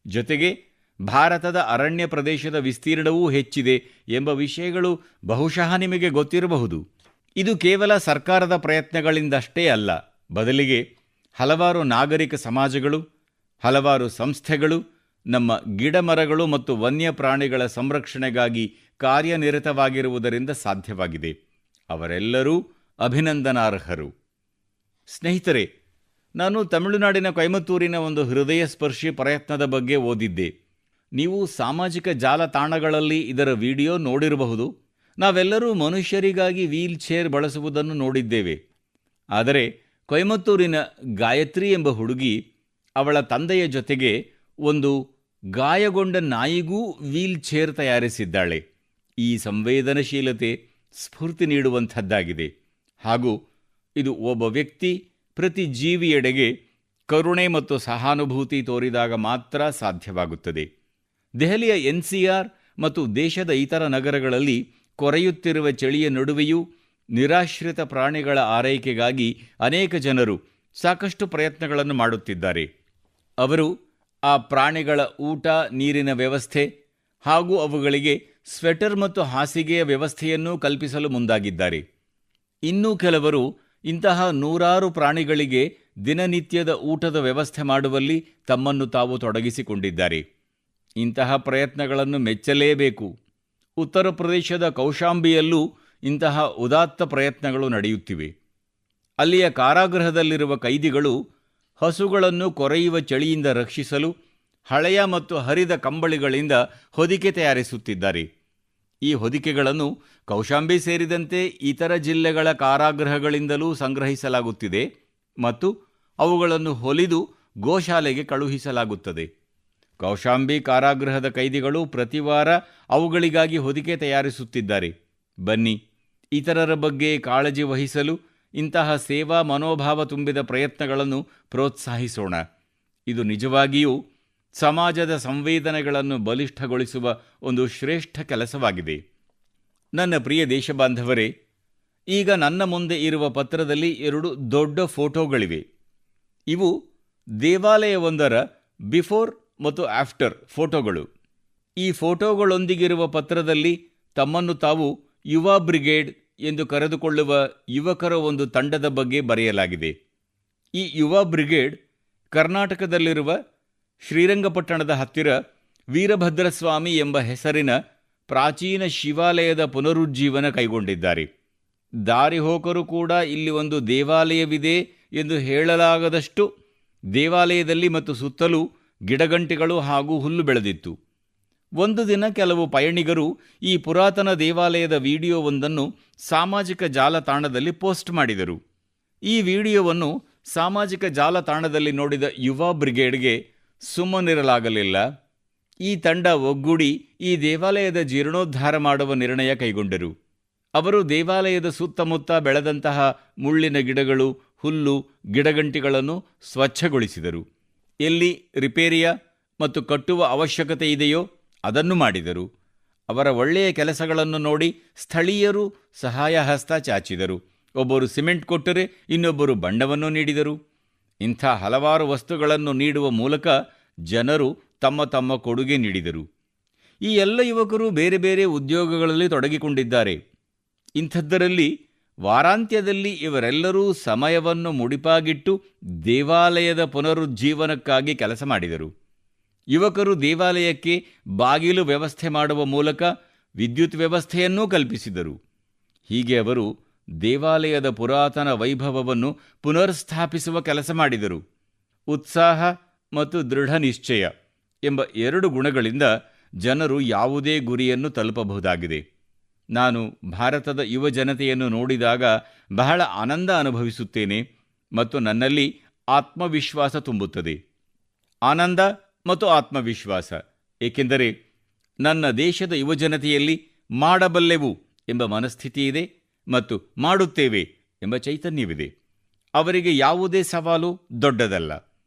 ಜೊತೆಗೆ ಭಾರತದ ಅರಣ್ಯ ಪ್ರದೇಶದ ವಿಸ್ತೀರ್ಣವೂ ಹೆಚ್ಚಿದೆ ಎಂಬ ವಿಷಯಗಳು ಬಹುಶಃ ನಿಮಗೆ ಗೊತ್ತಿರಬಹುದು. ಇದು ಕೇವಲ ಸರ್ಕಾರದ ಪ್ರಯತ್ನಗಳಿಂದಷ್ಟೇ ಅಲ್ಲ, ಬದಲಿಗೆ ಹಲವಾರು ನಾಗರಿಕ ಸಮಾಜಗಳು, ಹಲವಾರು ಸಂಸ್ಥೆಗಳು ನಮ್ಮ ಗಿಡಮರಗಳು ಮತ್ತು ವನ್ಯಪ್ರಾಣಿಗಳ ಸಂರಕ್ಷಣೆಗಾಗಿ ಕಾರ್ಯನಿರತವಾಗಿರುವುದರಿಂದ ಸಾಧ್ಯವಾಗಿದೆ. ಅವರೆಲ್ಲರೂ ಅಭಿನಂದನಾರ್ಹರು. ಸ್ನೇಹಿತರೆ, ನಾನು ತಮಿಳುನಾಡಿನ ಕೊಯಮತ್ತೂರಿನ ಒಂದು ಹೃದಯ ಸ್ಪರ್ಶಿ ಪ್ರಯತ್ನದ ಬಗ್ಗೆ ಓದಿದ್ದೆ. ನೀವು ಸಾಮಾಜಿಕ ಜಾಲತಾಣಗಳಲ್ಲಿ ಇದರ ವಿಡಿಯೋ ನೋಡಿರಬಹುದು. ನಾವೆಲ್ಲರೂ ಮನುಷ್ಯರಿಗಾಗಿ ವೀಲ್ ಚೇರ್ ಬಳಸುವುದನ್ನು ನೋಡಿದ್ದೇವೆ. ಆದರೆ ಕೊಯಮತ್ತೂರಿನ ಗಾಯತ್ರಿ ಎಂಬ ಹುಡುಗಿ ಅವಳ ತಂದೆಯ ಜೊತೆಗೆ ಒಂದು ಗಾಯಗೊಂಡ ನಾಯಿಗೂ ವೀಲ್ ಚೇರ್ ತಯಾರಿಸಿದ್ದಾಳೆ. ಈ ಸಂವೇದನಶೀಲತೆ ಸ್ಫೂರ್ತಿ ನೀಡುವಂಥದ್ದಾಗಿದೆ. ಹಾಗೂ ಇದು ಒಬ್ಬ ವ್ಯಕ್ತಿ ಪ್ರತಿ ಜೀವಿಯೆಡೆಗೆ ಕರುಣೆ ಮತ್ತು ಸಹಾನುಭೂತಿ ತೋರಿದಾಗ ಮಾತ್ರ ಸಾಧ್ಯವಾಗುತ್ತದೆ. ದೆಹಲಿಯ NCR ಮತ್ತು ದೇಶದ ಇತರ ನಗರಗಳಲ್ಲಿ ಕೊರೆಯುತ್ತಿರುವ ಚಳಿಯ ನಡುವೆಯೂ ನಿರಾಶ್ರಿತ ಪ್ರಾಣಿಗಳ ಆರೈಕೆಗಾಗಿ ಅನೇಕ ಜನರು ಸಾಕಷ್ಟು ಪ್ರಯತ್ನಗಳನ್ನು ಮಾಡುತ್ತಿದ್ದಾರೆ. ಅವರು ಆ ಪ್ರಾಣಿಗಳ ಊಟ, ನೀರಿನ ವ್ಯವಸ್ಥೆ ಹಾಗೂ ಅವುಗಳಿಗೆ ಸ್ವೆಟರ್ ಮತ್ತು ಹಾಸಿಗೆಯ ವ್ಯವಸ್ಥೆಯನ್ನೂ ಕಲ್ಪಿಸಲು ಮುಂದಾಗಿದ್ದಾರೆ. ಇನ್ನೂ ಕೆಲವರು ಇಂತಹ ನೂರಾರು ಪ್ರಾಣಿಗಳಿಗೆ ದಿನನಿತ್ಯದ ಊಟದ ವ್ಯವಸ್ಥೆ ಮಾಡುವಲ್ಲಿ ತಮ್ಮನ್ನು ತಾವು ತೊಡಗಿಸಿಕೊಂಡಿದ್ದಾರೆ. ಇಂತಹ ಪ್ರಯತ್ನಗಳನ್ನು ಮೆಚ್ಚಲೇಬೇಕು. ಉತ್ತರ ಪ್ರದೇಶದ ಕೌಶಾಂಬಿಯಲ್ಲೂ ಇಂತಹ ಉದಾತ್ತ ಪ್ರಯತ್ನಗಳು ನಡೆಯುತ್ತಿವೆ. ಅಲ್ಲಿಯ ಕಾರಾಗೃಹದಲ್ಲಿರುವ ಕೈದಿಗಳು ಹಸುಗಳನ್ನು ಕೊರೆಯುವ ಚಳಿಯಿಂದ ರಕ್ಷಿಸಲು ಹಳೆಯ ಮತ್ತು ಹರಿದ ಕಂಬಳಿಗಳಿಂದ ಹೊದಿಕೆ ತಯಾರಿಸುತ್ತಿದ್ದಾರೆ. ಈ ಹೊದಿಕೆಗಳನ್ನು ಕೌಶಾಂಬಿ ಸೇರಿದಂತೆ ಇತರ ಜಿಲ್ಲೆಗಳ ಕಾರಾಗೃಹಗಳಿಂದಲೂ ಸಂಗ್ರಹಿಸಲಾಗುತ್ತಿದೆ ಮತ್ತು ಅವುಗಳನ್ನು ಹೊಲಿದು ಗೋಶಾಲೆಗೆ ಕಳುಹಿಸಲಾಗುತ್ತದೆ. ಕೌಶಾಂಬಿ ಕಾರಾಗೃಹದ ಕೈದಿಗಳು ಪ್ರತಿವಾರ ಅವುಗಳಿಗಾಗಿ ಹೊದಿಕೆ ತಯಾರಿಸುತ್ತಿದ್ದಾರೆ. ಬನ್ನಿ, ಇತರರ ಬಗ್ಗೆ ಕಾಳಜಿ ವಹಿಸಲು ಇಂತಹ ಸೇವಾ ಮನೋಭಾವ ತುಂಬಿದ ಪ್ರಯತ್ನಗಳನ್ನು ಪ್ರೋತ್ಸಾಹಿಸೋಣ. ಇದು ನಿಜವಾಗಿಯೂ ಸಮಾಜದ ಸಂವೇದನೆಗಳನ್ನು ಬಲಿಷ್ಠಗೊಳಿಸುವ ಒಂದು ಶ್ರೇಷ್ಠ ಕೆಲಸವಾಗಿದೆ. ನನ್ನ ಪ್ರಿಯ ದೇಶಬಾಂಧವರೇ, ಈಗ ನನ್ನ ಮುಂದೆ ಇರುವ ಪತ್ರದಲ್ಲಿ 2 ದೊಡ್ಡ ಫೋಟೋಗಳಿವೆ. ಇವು ದೇವಾಲಯವೊಂದರ ಬಿಫೋರ್ ಮತ್ತು ಆಫ್ಟರ್ ಫೋಟೋಗಳು. ಈ ಫೋಟೋಗಳೊಂದಿಗಿರುವ ಪತ್ರದಲ್ಲಿ ತಮ್ಮನ್ನು ತಾವು ಯುವಾ ಬ್ರಿಗೇಡ್ ಎಂದು ಕರೆದುಕೊಳ್ಳುವ ಯುವಕರ ಒಂದು ತಂಡದ ಬಗ್ಗೆ ಬರೆಯಲಾಗಿದೆ. ಈ ಯುವಾ ಬ್ರಿಗೇಡ್ ಕರ್ನಾಟಕದಲ್ಲಿರುವ ಶ್ರೀರಂಗಪಟ್ಟಣದ ಹತ್ತಿರ ವೀರಭದ್ರಸ್ವಾಮಿ ಎಂಬ ಹೆಸರಿನ ಪ್ರಾಚೀನ ಶಿವಾಲಯದ ಪುನರುಜ್ಜೀವನ ಕೈಗೊಂಡಿದ್ದಾರೆ. ದಾರಿಹೋಕರು ಕೂಡ ಇಲ್ಲಿ ಒಂದು ದೇವಾಲಯವಿದೆ ಎಂದು ಹೇಳಲಾಗದಷ್ಟು ದೇವಾಲಯದಲ್ಲಿ ಮತ್ತು ಸುತ್ತಲೂ ಗಿಡಗಂಟಿಗಳು ಹಾಗೂ ಹುಲ್ಲು ಬೆಳೆದಿತ್ತು. ಒಂದು ದಿನ ಕೆಲವು ಪಯಣಿಗರು ಈ ಪುರಾತನ ದೇವಾಲಯದ ವಿಡಿಯೋವೊಂದನ್ನು ಸಾಮಾಜಿಕ ಜಾಲತಾಣದಲ್ಲಿ ಪೋಸ್ಟ್ ಮಾಡಿದರು. ಈ ವಿಡಿಯೋವನ್ನು ಸಾಮಾಜಿಕ ಜಾಲತಾಣದಲ್ಲಿ ನೋಡಿದ ಯುವಾ ಬ್ರಿಗೇಡ್ಗೆ ಸುಮ್ಮನಿರಲಾಗಲಿಲ್ಲ. ಈ ತಂಡ ಒಗ್ಗೂಡಿ ಈ ದೇವಾಲಯದ ಜೀರ್ಣೋದ್ಧಾರ ಮಾಡುವ ನಿರ್ಣಯ ಕೈಗೊಂಡರು. ಅವರು ದೇವಾಲಯದ ಸುತ್ತಮುತ್ತ ಬೆಳೆದಂತಹ ಮುಳ್ಳಿನ ಗಿಡಗಳು, ಹುಲ್ಲು ಗಿಡಗಂಟಿಗಳನ್ನು ಸ್ವಚ್ಛಗೊಳಿಸಿದರು. ಎಲ್ಲಿ ರಿಪೇರಿಯ ಮತ್ತು ಕಟ್ಟುವ ಅವಶ್ಯಕತೆ ಇದೆಯೋ ಅದನ್ನು ಮಾಡಿದರು. ಅವರ ಒಳ್ಳೆಯ ಕೆಲಸಗಳನ್ನು ನೋಡಿ ಸ್ಥಳೀಯರು ಸಹಾಯ ಹಸ್ತ ಚಾಚಿದರು. ಒಬ್ಬರು ಸಿಮೆಂಟ್ ಕೊಟ್ಟರೆ ಇನ್ನೊಬ್ಬರು ಬಣ್ಣವನ್ನು ನೀಡಿದರು. ಇಂಥ ಹಲವಾರು ವಸ್ತುಗಳನ್ನು ನೀಡುವ ಮೂಲಕ ಜನರು ತಮ್ಮ ತಮ್ಮ ಕೊಡುಗೆ ನೀಡಿದರು. ಈ ಎಲ್ಲ ಯುವಕರು ಬೇರೆ ಬೇರೆ ಉದ್ಯೋಗಗಳಲ್ಲಿ ತೊಡಗಿಕೊಂಡಿದ್ದಾರೆ. ಇಂಥದ್ದರಲ್ಲಿ ವಾರಾಂತ್ಯದಲ್ಲಿ ಇವರೆಲ್ಲರೂ ಸಮಯವನ್ನು ಮುಡಿಪಾಗಿಟ್ಟು ದೇವಾಲಯದ ಪುನರುಜ್ಜೀವನಕ್ಕಾಗಿ ಕೆಲಸ ಮಾಡಿದರು. ಯುವಕರು ದೇವಾಲಯಕ್ಕೆ ಬಾಗಿಲು ವ್ಯವಸ್ಥೆ ಮಾಡುವ ಮೂಲಕ ವಿದ್ಯುತ್ ವ್ಯವಸ್ಥೆಯನ್ನೂ ಕಲ್ಪಿಸಿದರು. ಹೀಗೆ ಅವರು ದೇವಾಲಯದ ಪುರಾತನ ವೈಭವವನ್ನು ಪುನರ್ಸ್ಥಾಪಿಸುವ ಕೆಲಸ ಮಾಡಿದರು. ಉತ್ಸಾಹ ಮತ್ತು ದೃಢ ನಿಶ್ಚಯ ಎಂಬ 2 ಗುಣಗಳಿಂದ ಜನರು ಯಾವುದೇ ಗುರಿಯನ್ನು ತಲುಪಬಹುದಾಗಿದೆ. ನಾನು ಭಾರತದ ಯುವ ಜನತೆಯನ್ನು ನೋಡಿದಾಗ ಬಹಳ ಆನಂದ ಅನುಭವಿಸುತ್ತೇನೆ ಮತ್ತು ನನ್ನಲ್ಲಿ ಆತ್ಮವಿಶ್ವಾಸ ತುಂಬುತ್ತದೆ. ಆನಂದ ಮತ್ತು ಆತ್ಮವಿಶ್ವಾಸ, ಏಕೆಂದರೆ ನನ್ನ ದೇಶದ ಯುವಜನತೆಯಲ್ಲಿ ಮಾಡಬಲ್ಲೆವು ಎಂಬ ಮನಸ್ಥಿತಿ ಇದೆ ಮತ್ತು ಮಾಡುತ್ತೇವೆ ಎಂಬ ಚೈತನ್ಯವಿದೆ. ಅವರಿಗೆ ಯಾವುದೇ ಸವಾಲು ದೊಡ್ಡದಲ್ಲ,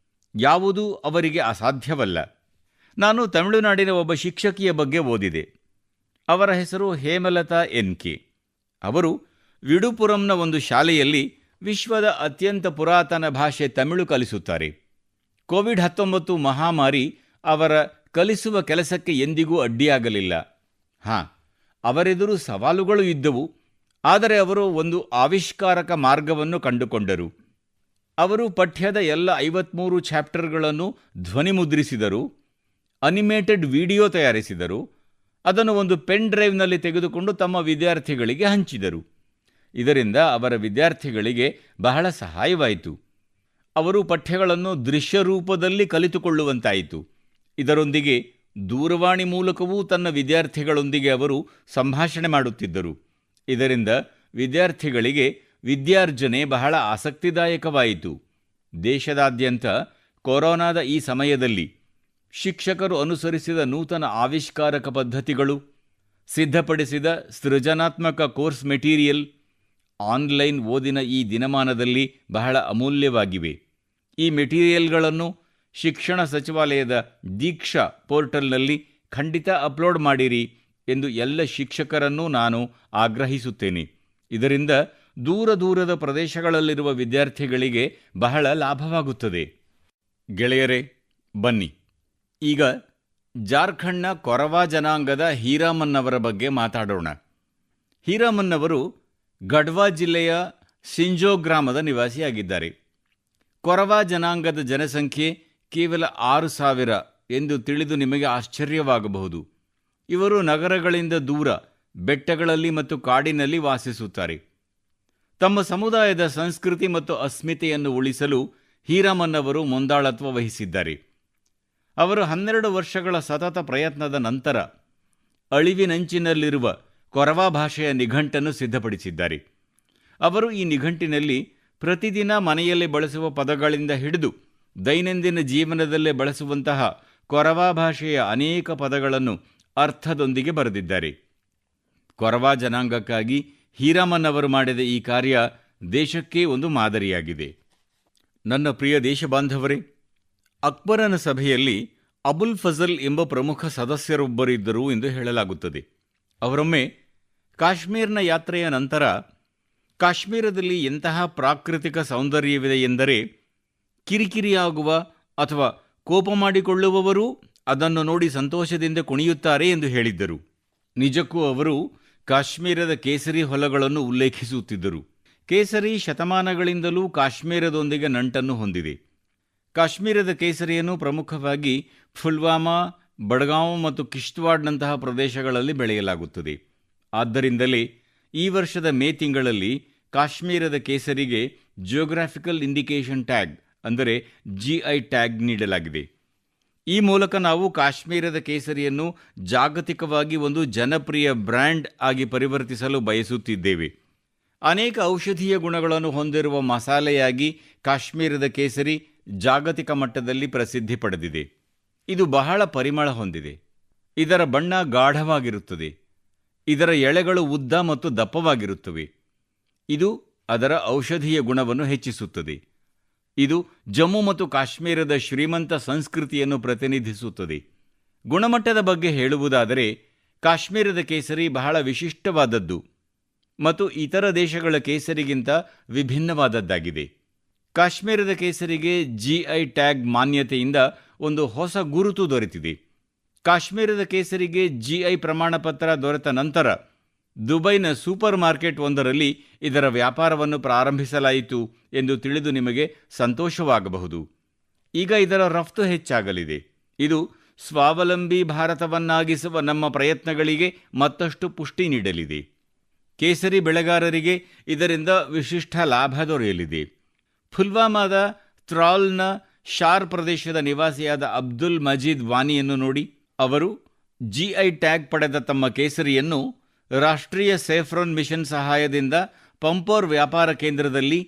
ಯಾವುದೂ ಅವರಿಗೆ ಅಸಾಧ್ಯವಲ್ಲ. ನಾನು ತಮಿಳುನಾಡಿನ ಒಬ್ಬ ಶಿಕ್ಷಕಿಯ ಬಗ್ಗೆ ಓದಿದೆ. ಅವರ ಹೆಸರು ಹೇಮಲತಾ ಎನ್.ಕೆ. ಅವರು ವಿಡುಪುರಂನ ಒಂದು ಶಾಲೆಯಲ್ಲಿ ವಿಶ್ವದ ಅತ್ಯಂತ ಪುರಾತನ ಭಾಷೆ ತಮಿಳು ಕಲಿಸುತ್ತಾರೆ. ಕೋವಿಡ್-19 ಮಹಾಮಾರಿ ಅವರ ಕಲಿಸುವ ಕೆಲಸಕ್ಕೆ ಎಂದಿಗೂ ಅಡ್ಡಿಯಾಗಲಿಲ್ಲ. ಅವರೆದುರು ಸವಾಲುಗಳು ಇದ್ದವು, ಆದರೆ ಅವರು ಒಂದು ಆವಿಷ್ಕಾರಕ ಮಾರ್ಗವನ್ನು ಕಂಡುಕೊಂಡರು. ಅವರು ಪಠ್ಯದ ಎಲ್ಲ 53 ಚಾಪ್ಟರ್ಗಳನ್ನು ಧ್ವನಿಮುದ್ರಿಸಿದರು, ಅನಿಮೇಟೆಡ್ ವಿಡಿಯೋ ತಯಾರಿಸಿದರು, ಅದನ್ನು ಒಂದು ಪೆನ್ ಡ್ರೈವ್ನಲ್ಲಿ ತೆಗೆದುಕೊಂಡು ತಮ್ಮ ವಿದ್ಯಾರ್ಥಿಗಳಿಗೆ ಹಂಚಿದರು. ಇದರಿಂದ ಅವರ ವಿದ್ಯಾರ್ಥಿಗಳಿಗೆ ಬಹಳ ಸಹಾಯವಾಯಿತು. ಅವರು ಪಠ್ಯಗಳನ್ನು ದೃಶ್ಯ ರೂಪದಲ್ಲಿ ಕಲಿತುಕೊಳ್ಳುವಂತಾಯಿತು. ಇದರೊಂದಿಗೆ ದೂರವಾಣಿ ಮೂಲಕವೂ ತನ್ನ ವಿದ್ಯಾರ್ಥಿಗಳೊಂದಿಗೆ ಅವರು ಸಂಭಾಷಣೆ ಮಾಡುತ್ತಿದ್ದರು. ಇದರಿಂದ ವಿದ್ಯಾರ್ಥಿಗಳಿಗೆ ವಿದ್ಯಾರ್ಜನೆ ಬಹಳ ಆಸಕ್ತಿದಾಯಕವಾಯಿತು. ದೇಶದಾದ್ಯಂತ ಕೊರೋನಾದ ಈ ಸಮಯದಲ್ಲಿ ಶಿಕ್ಷಕರು ಅನುಸರಿಸಿದ ನೂತನ ಆವಿಷ್ಕಾರಕ ಪದ್ಧತಿಗಳು, ಸಿದ್ಧಪಡಿಸಿದ ಸೃಜನಾತ್ಮಕ ಕೋರ್ಸ್ ಮೆಟೀರಿಯಲ್, ಆನ್ಲೈನ್ ಓದಿನ ಈ ದಿನಮಾನದಲ್ಲಿ ಬಹಳ ಅಮೂಲ್ಯವಾಗಿವೆ. ಈ ಮೆಟೀರಿಯಲ್ಗಳನ್ನು ಶಿಕ್ಷಣ ಸಚಿವಾಲಯದ ದೀಕ್ಷಾ ಪೋರ್ಟಲ್ನಲ್ಲಿ ಖಂಡಿತ ಅಪ್ಲೋಡ್ ಮಾಡಿರಿ ಎಂದು ಎಲ್ಲ ಶಿಕ್ಷಕರನ್ನೂ ನಾನು ಆಗ್ರಹಿಸುತ್ತೇನೆ. ಇದರಿಂದ ದೂರ ದೂರದ ಪ್ರದೇಶಗಳಲ್ಲಿರುವ ವಿದ್ಯಾರ್ಥಿಗಳಿಗೆ ಬಹಳ ಲಾಭವಾಗುತ್ತದೆ. ಗೆಳೆಯರೇ, ಬನ್ನಿ ಈಗ ಜಾರ್ಖಂಡ್ನ ಕೊರವಾ ಜನಾಂಗದ ಹೀರಾಮನ್ ಅವರ ಬಗ್ಗೆ ಮಾತಾಡೋಣ. ಹೀರಾಮನ್ ಅವರು ಗಢ್ವಾ ಜಿಲ್ಲೆಯ ಸಿಂಜೋ ಗ್ರಾಮದ ನಿವಾಸಿಯಾಗಿದ್ದಾರೆ. ಕೊರವಾ ಜನಾಂಗದ ಜನಸಂಖ್ಯೆ ಕೇವಲ 6,000 ಎಂದು ತಿಳಿದು ನಿಮಗೆ ಆಶ್ಚರ್ಯವಾಗಬಹುದು. ಇವರು ನಗರಗಳಿಂದ ದೂರ ಬೆಟ್ಟಗಳಲ್ಲಿ ಮತ್ತು ಕಾಡಿನಲ್ಲಿ ವಾಸಿಸುತ್ತಾರೆ. ತಮ್ಮ ಸಮುದಾಯದ ಸಂಸ್ಕೃತಿ ಮತ್ತು ಅಸ್ಮಿತೆಯನ್ನು ಉಳಿಸಲು ಹೀರಾಮನ್ ಅವರು ಮುಂದಾಳತ್ವ ವಹಿಸಿದ್ದಾರೆ. ಅವರು 12 ವರ್ಷಗಳ ಸತತ ಪ್ರಯತ್ನದ ನಂತರ ಅಳಿವಿನಂಚಿನಲ್ಲಿರುವ ಕೊರವಾ ಭಾಷೆಯ ನಿಘಂಟನ್ನು ಸಿದ್ಧಪಡಿಸಿದ್ದಾರೆ. ಅವರು ಈ ನಿಘಂಟಿನಲ್ಲಿ ಪ್ರತಿದಿನ ಮನೆಯಲ್ಲಿ ಬಳಸುವ ಪದಗಳಿಂದ ಹಿಡಿದು ದೈನಂದಿನ ಜೀವನದಲ್ಲೇ ಬಳಸುವಂತಹ ಕೊರವಾ ಭಾಷೆಯ ಅನೇಕ ಪದಗಳನ್ನು ಅರ್ಥದೊಂದಿಗೆ ಬರೆದಿದ್ದಾರೆ. ಕೊರವಾ ಜನಾಂಗಕ್ಕಾಗಿ ಹೀರಾಮನ್ ಅವರು ಮಾಡಿದ ಈ ಕಾರ್ಯ ದೇಶಕ್ಕೇ ಒಂದು ಮಾದರಿಯಾಗಿದೆ. ನನ್ನ ಪ್ರಿಯ ದೇಶಬಾಂಧವರೇ, ಅಕ್ಬರನ ಸಭೆಯಲ್ಲಿ ಅಬುಲ್ ಫಜಲ್ ಎಂಬ ಪ್ರಮುಖ ಸದಸ್ಯರೊಬ್ಬರಿದ್ದರು ಎಂದು ಹೇಳಲಾಗುತ್ತದೆ. ಅವರೊಮ್ಮೆ ಕಾಶ್ಮೀರ್ನ ಯಾತ್ರೆಯ ನಂತರ ಕಾಶ್ಮೀರದಲ್ಲಿ ಎಂತಹ ಪ್ರಾಕೃತಿಕ ಸೌಂದರ್ಯವಿದೆ ಎಂದರೆ ಕಿರಿಕಿರಿಯಾಗುವ ಅಥವಾ ಕೋಪ ಮಾಡಿಕೊಳ್ಳುವವರೂ ಅದನ್ನು ನೋಡಿ ಸಂತೋಷದಿಂದ ಕುಣಿಯುತ್ತಾರೆ ಎಂದು ಹೇಳಿದ್ದರು. ನಿಜಕ್ಕೂ ಅವರು ಕಾಶ್ಮೀರದ ಕೇಸರಿ ಹೊಲಗಳನ್ನು ಉಲ್ಲೇಖಿಸುತ್ತಿದ್ದರು. ಕೇಸರಿ ಶತಮಾನಗಳಿಂದಲೂ ಕಾಶ್ಮೀರದೊಂದಿಗೆ ನಂಟನ್ನು ಹೊಂದಿದೆ. ಕಾಶ್ಮೀರದ ಕೇಸರಿಯನ್ನು ಪ್ರಮುಖವಾಗಿ ಪುಲ್ವಾಮಾ, ಬಡಗಾಂವ್ ಮತ್ತು ಕಿಶ್ತ್ವಾಡ್ನಂತಹ ಪ್ರದೇಶಗಳಲ್ಲಿ ಬೆಳೆಯಲಾಗುತ್ತದೆ. ಆದ್ದರಿಂದಲೇ ಈ ವರ್ಷದ ಮೇ ತಿಂಗಳಲ್ಲಿ ಕಾಶ್ಮೀರದ ಕೇಸರಿಗೆ ಜಿಯೋಗ್ರಾಫಿಕಲ್ ಇಂಡಿಕೇಶನ್ ಟ್ಯಾಗ್ ಅಂದರೆ GI ಟ್ಯಾಗ್ ನೀಡಲಾಗಿದೆ. ಈ ಮೂಲಕ ನಾವು ಕಾಶ್ಮೀರದ ಕೇಸರಿಯನ್ನು ಜಾಗತಿಕವಾಗಿ ಒಂದು ಜನಪ್ರಿಯ ಬ್ರ್ಯಾಂಡ್ ಆಗಿ ಪರಿವರ್ತಿಸಲು ಬಯಸುತ್ತಿದ್ದೇವೆ. ಅನೇಕ ಔಷಧೀಯ ಗುಣಗಳನ್ನು ಹೊಂದಿರುವ ಮಸಾಲೆಯಾಗಿ ಕಾಶ್ಮೀರದ ಕೇಸರಿ ಜಾಗತಿಕ ಮಟ್ಟದಲ್ಲಿ ಪ್ರಸಿದ್ಧಿ ಪಡೆದಿದೆ. ಇದು ಬಹಳ ಪರಿಮಳ ಹೊಂದಿದೆ. ಇದರ ಬಣ್ಣ ಗಾಢವಾಗಿರುತ್ತದೆ. ಇದರ ಎಳೆಗಳು ಉದ್ದ ಮತ್ತು ದಪ್ಪವಾಗಿರುತ್ತವೆ. ಇದು ಅದರ ಔಷಧೀಯ ಗುಣವನ್ನು ಹೆಚ್ಚಿಸುತ್ತದೆ. ಇದು ಜಮ್ಮು ಮತ್ತು ಕಾಶ್ಮೀರದ ಶ್ರೀಮಂತ ಸಂಸ್ಕೃತಿಯನ್ನು ಪ್ರತಿನಿಧಿಸುತ್ತದೆ. ಗುಣಮಟ್ಟದ ಬಗ್ಗೆ ಹೇಳುವುದಾದರೆ ಕಾಶ್ಮೀರದ ಕೇಸರಿ ಬಹಳ ವಿಶಿಷ್ಟವಾದದ್ದು ಮತ್ತು ಇತರ ದೇಶಗಳ ಕೇಸರಿಗಿಂತ ವಿಭಿನ್ನವಾದದ್ದಾಗಿದೆ. ಕಾಶ್ಮೀರದ ಕೇಸರಿಗೆ ಜಿಐ ಟ್ಯಾಗ್ ಮಾನ್ಯತೆಯಿಂದ ಒಂದು ಹೊಸ ಗುರುತು ದೊರೆತಿದೆ. ಕಾಶ್ಮೀರದ ಕೇಸರಿಗೆ ಜಿಐ ಪ್ರಮಾಣಪತ್ರ ದೊರೆತ ನಂತರ ದುಬೈನ ಸೂಪರ್ ಮಾರ್ಕೆಟ್ ಒಂದರಲ್ಲಿ ಇದರ ವ್ಯಾಪಾರವನ್ನು ಪ್ರಾರಂಭಿಸಲಾಯಿತು ಎಂದು ತಿಳಿದು ನಿಮಗೆ ಸಂತೋಷವಾಗಬಹುದು. ಈಗ ಇದರ ರಫ್ತು ಹೆಚ್ಚಾಗಲಿದೆ. ಇದು ಸ್ವಾವಲಂಬಿ ಭಾರತವನ್ನಾಗಿಸುವ ನಮ್ಮ ಪ್ರಯತ್ನಗಳಿಗೆ ಮತ್ತಷ್ಟು ಪುಷ್ಟಿ ನೀಡಲಿದೆ. ಕೇಸರಿ ಬೆಳೆಗಾರರಿಗೆ ಇದರಿಂದ ವಿಶಿಷ್ಟ ಲಾಭ ದೊರೆಯಲಿದೆ. ಪುಲ್ವಾಮಾದ ತ್ರಾಲ್ನ ಶಾರ್ ಪ್ರದೇಶದ ನಿವಾಸಿಯಾದ ಅಬ್ದುಲ್ ಮಜೀದ್ ವಾನಿಯನ್ನು ನೋಡಿ. ಅವರು ಜಿಐ ಟ್ಯಾಗ್ ಪಡೆದ ತಮ್ಮ ಕೇಸರಿಯನ್ನು ರಾಷ್ಟ್ರೀಯ ಸೇಫ್ರೋನ್ ಮಿಷನ್ ಸಹಾಯದಿಂದ ಪಂಪೋರ್ ವ್ಯಾಪಾರ ಕೇಂದ್ರದಲ್ಲಿ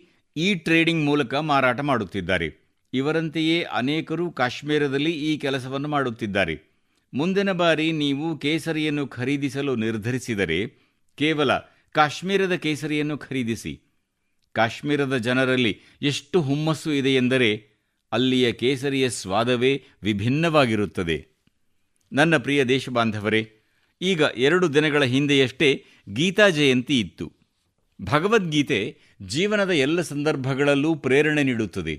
ಟ್ರೇಡಿಂಗ್ ಮೂಲಕ ಮಾರಾಟ ಮಾಡುತ್ತಿದ್ದಾರೆ. ಇವರಂತೆಯೇ ಅನೇಕರು ಕಾಶ್ಮೀರದಲ್ಲಿ ಈ ಕೆಲಸವನ್ನು ಮಾಡುತ್ತಿದ್ದಾರೆ. ಮುಂದಿನ ಬಾರಿ ನೀವು ಕೇಸರಿಯನ್ನು ಖರೀದಿಸಲು ನಿರ್ಧರಿಸಿದರೆ ಕೇವಲ ಕಾಶ್ಮೀರದ ಕೇಸರಿಯನ್ನು ಖರೀದಿಸಿ. ಕಾಶ್ಮೀರದ ಜನರಲ್ಲಿ ಎಷ್ಟು ಹುಮ್ಮಸ್ಸು ಇದೆಯೆಂದರೆ ಅಲ್ಲಿಯ ಕೇಸರಿಯ ಸ್ವಾದವೇ ವಿಭಿನ್ನವಾಗಿರುತ್ತದೆ. ನನ್ನ ಪ್ರಿಯ ದೇಶಬಾಂಧವರೇ, ಈಗ 2 ದಿನಗಳ ಹಿಂದೆಯಷ್ಟೇ ಗೀತಾ ಜಯಂತಿ ಇತ್ತು. ಭಗವದ್ಗೀತೆ ಜೀವನದ ಎಲ್ಲ ಸಂದರ್ಭಗಳಲ್ಲೂ ಪ್ರೇರಣೆ ನೀಡುತ್ತದೆ.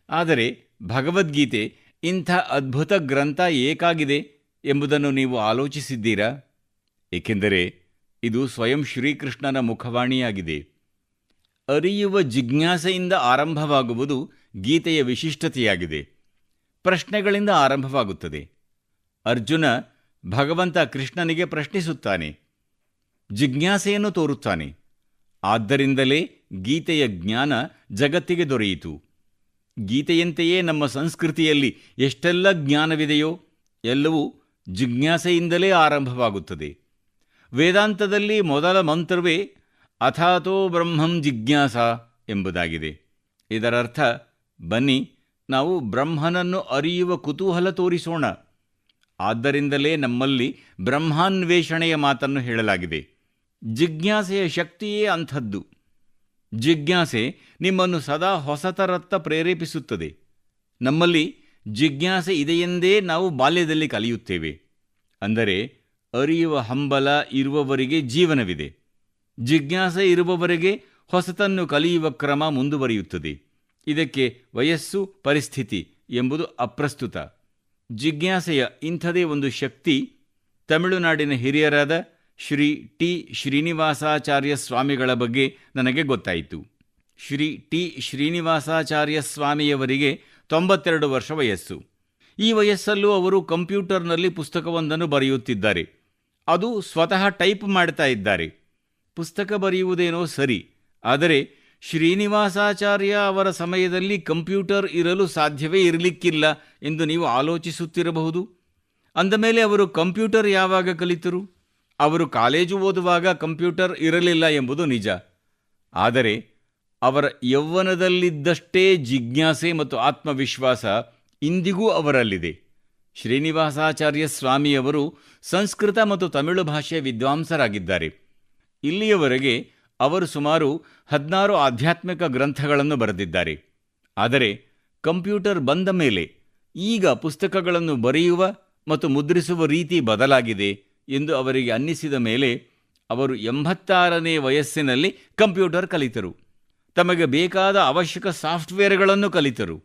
ಆದರೆ ಭಗವದ್ಗೀತೆ ಇಂಥ ಅದ್ಭುತ ಗ್ರಂಥ ಏಕಾಗಿದೆ ಎಂಬುದನ್ನು ನೀವು ಆಲೋಚಿಸಿದ್ದೀರಾ? ಏಕೆಂದರೆ ಇದು ಸ್ವಯಂ ಶ್ರೀಕೃಷ್ಣನ ಮುಖವಾಣಿಯಾಗಿದೆ. ಅರಿಯುವ ಜಿಜ್ಞಾಸೆಯಿಂದ ಆರಂಭವಾಗುವುದು ಗೀತೆಯ ವಿಶಿಷ್ಟತೆಯಾಗಿದೆ. ಪ್ರಶ್ನೆಗಳಿಂದ ಆರಂಭವಾಗುತ್ತದೆ. ಅರ್ಜುನ ಭಗವಂತ ಕೃಷ್ಣನಿಗೆ ಪ್ರಶ್ನಿಸುತ್ತಾನೆ, ಜಿಜ್ಞಾಸೆಯನ್ನು ತೋರುತ್ತಾನೆ. ಆದ್ದರಿಂದಲೇ ಗೀತೆಯ ಜ್ಞಾನ ಜಗತ್ತಿಗೆ ದೊರೆಯಿತು. ಗೀತೆಯಂತೆಯೇ ನಮ್ಮ ಸಂಸ್ಕೃತಿಯಲ್ಲಿ ಎಷ್ಟೆಲ್ಲ ಜ್ಞಾನವಿದೆಯೋ ಎಲ್ಲವೂ ಜಿಜ್ಞಾಸೆಯಿಂದಲೇ ಆರಂಭವಾಗುತ್ತದೆ. ವೇದಾಂತದಲ್ಲಿ ಮೊದಲ ಮಂತ್ರವೇ ಅಥಾತೋ ಬ್ರಹ್ಮಂ ಜಿಜ್ಞಾಸ ಎಂಬುದಾಗಿದೆ. ಇದರರ್ಥ, ಬನ್ನಿ ನಾವು ಬ್ರಹ್ಮನನ್ನು ಅರಿಯುವ ಕುತೂಹಲ ತೋರಿಸೋಣ. ಆದ್ದರಿಂದಲೇ ನಮ್ಮಲ್ಲಿ ಬ್ರಹ್ಮಾನ್ವೇಷಣೆಯ ಮಾತನ್ನು ಹೇಳಲಾಗಿದೆ. ಜಿಜ್ಞಾಸೆಯ ಶಕ್ತಿಯೇ ಅಂಥದ್ದು. ಜಿಜ್ಞಾಸೆ ನಿಮ್ಮನ್ನು ಸದಾ ಹೊಸತರತ್ತ ಪ್ರೇರೇಪಿಸುತ್ತದೆ. ನಮ್ಮಲ್ಲಿ ಜಿಜ್ಞಾಸೆ ಇದೆಯೆಂದೇ ನಾವು ಬಾಲ್ಯದಲ್ಲಿ ಕಲಿಯುತ್ತೇವೆ. ಅಂದರೆ ಅರಿಯುವ ಹಂಬಲ ಇರುವವರಿಗೆ ಜೀವನವಿದೆ. ಜಿಜ್ಞಾಸೆ ಇರುವವರೆಗೆ ಹೊಸತನ್ನು ಕಲಿಯುವ ಕ್ರಮ ಮುಂದುವರಿಯುತ್ತದೆ. ಇದಕ್ಕೆ ವಯಸ್ಸು, ಪರಿಸ್ಥಿತಿ ಎಂಬುದು ಅಪ್ರಸ್ತುತ. ಜಿಜ್ಞಾಸೆಯ ಇಂಥದೇ ಒಂದು ಶಕ್ತಿ ತಮಿಳುನಾಡಿನ ಹಿರಿಯರಾದ ಶ್ರೀ ಟಿ ಶ್ರೀನಿವಾಸಾಚಾರ್ಯ ಸ್ವಾಮಿಗಳ ಬಗ್ಗೆ ನನಗೆ ಗೊತ್ತಾಯಿತು. ಶ್ರೀ ಟಿ ಶ್ರೀನಿವಾಸಾಚಾರ್ಯ ಸ್ವಾಮಿಯವರಿಗೆ 92 ವರ್ಷ ವಯಸ್ಸು. ಈ ವಯಸ್ಸಲ್ಲೂ ಅವರು ಕಂಪ್ಯೂಟರ್ನಲ್ಲಿ ಪುಸ್ತಕವೊಂದನ್ನು ಬರೆಯುತ್ತಿದ್ದಾರೆ. ಅದು ಸ್ವತಃ ಟೈಪ್ ಮಾಡ್ತಾ ಇದ್ದಾರೆ. ಪುಸ್ತಕ ಬರೆಯುವುದೇನೋ ಸರಿ, ಆದರೆ ಶ್ರೀನಿವಾಸಾಚಾರ್ಯ ಅವರ ಸಮಯದಲ್ಲಿ ಕಂಪ್ಯೂಟರ್ ಇರಲು ಸಾಧ್ಯವೇ ಇರಲಿಕ್ಕಿಲ್ಲ ಎಂದು ನೀವು ಆಲೋಚಿಸುತ್ತಿರಬಹುದು. ಅಂದಮೇಲೆ ಅವರು ಕಂಪ್ಯೂಟರ್ ಯಾವಾಗ ಕಲಿತರು? ಅವರು ಕಾಲೇಜು ಓದುವಾಗ ಕಂಪ್ಯೂಟರ್ ಇರಲಿಲ್ಲ ಎಂಬುದು ನಿಜ. ಆದರೆ ಅವರ ಯೌವನದಲ್ಲಿದ್ದಷ್ಟೇ ಜಿಜ್ಞಾಸೆ ಮತ್ತು ಆತ್ಮವಿಶ್ವಾಸ ಇಂದಿಗೂ ಅವರಲ್ಲಿದೆ. ಶ್ರೀನಿವಾಸಾಚಾರ್ಯ ಸ್ವಾಮಿಯವರು ಸಂಸ್ಕೃತ ಮತ್ತು ತಮಿಳು ಭಾಷೆಯ ವಿದ್ವಾಂಸರಾಗಿದ್ದಾರೆ. ಇಲ್ಲಿಯವರೆಗೆ ಅವರು ಸುಮಾರು 16 ಆಧ್ಯಾತ್ಮಿಕ ಗ್ರಂಥಗಳನ್ನು ಬರೆದಿದ್ದಾರೆ. ಆದರೆ ಕಂಪ್ಯೂಟರ್ ಬಂದ ಮೇಲೆ ಈಗ ಪುಸ್ತಕಗಳನ್ನು ಬರೆಯುವ ಮತ್ತು ಮುದ್ರಿಸುವ ರೀತಿ ಬದಲಾಗಿದೆ ಎಂದು ಅವರಿಗೆ ಅನ್ನಿಸಿದ ಮೇಲೆ ಅವರು 86ನೇ ವಯಸ್ಸಿನಲ್ಲಿ ಕಂಪ್ಯೂಟರ್ ಕಲಿತರು. ತಮಗೆ ಬೇಕಾದ ಅವಶ್ಯಕ ಸಾಫ್ಟ್ವೇರ್ಗಳನ್ನು ಕಲಿತರು.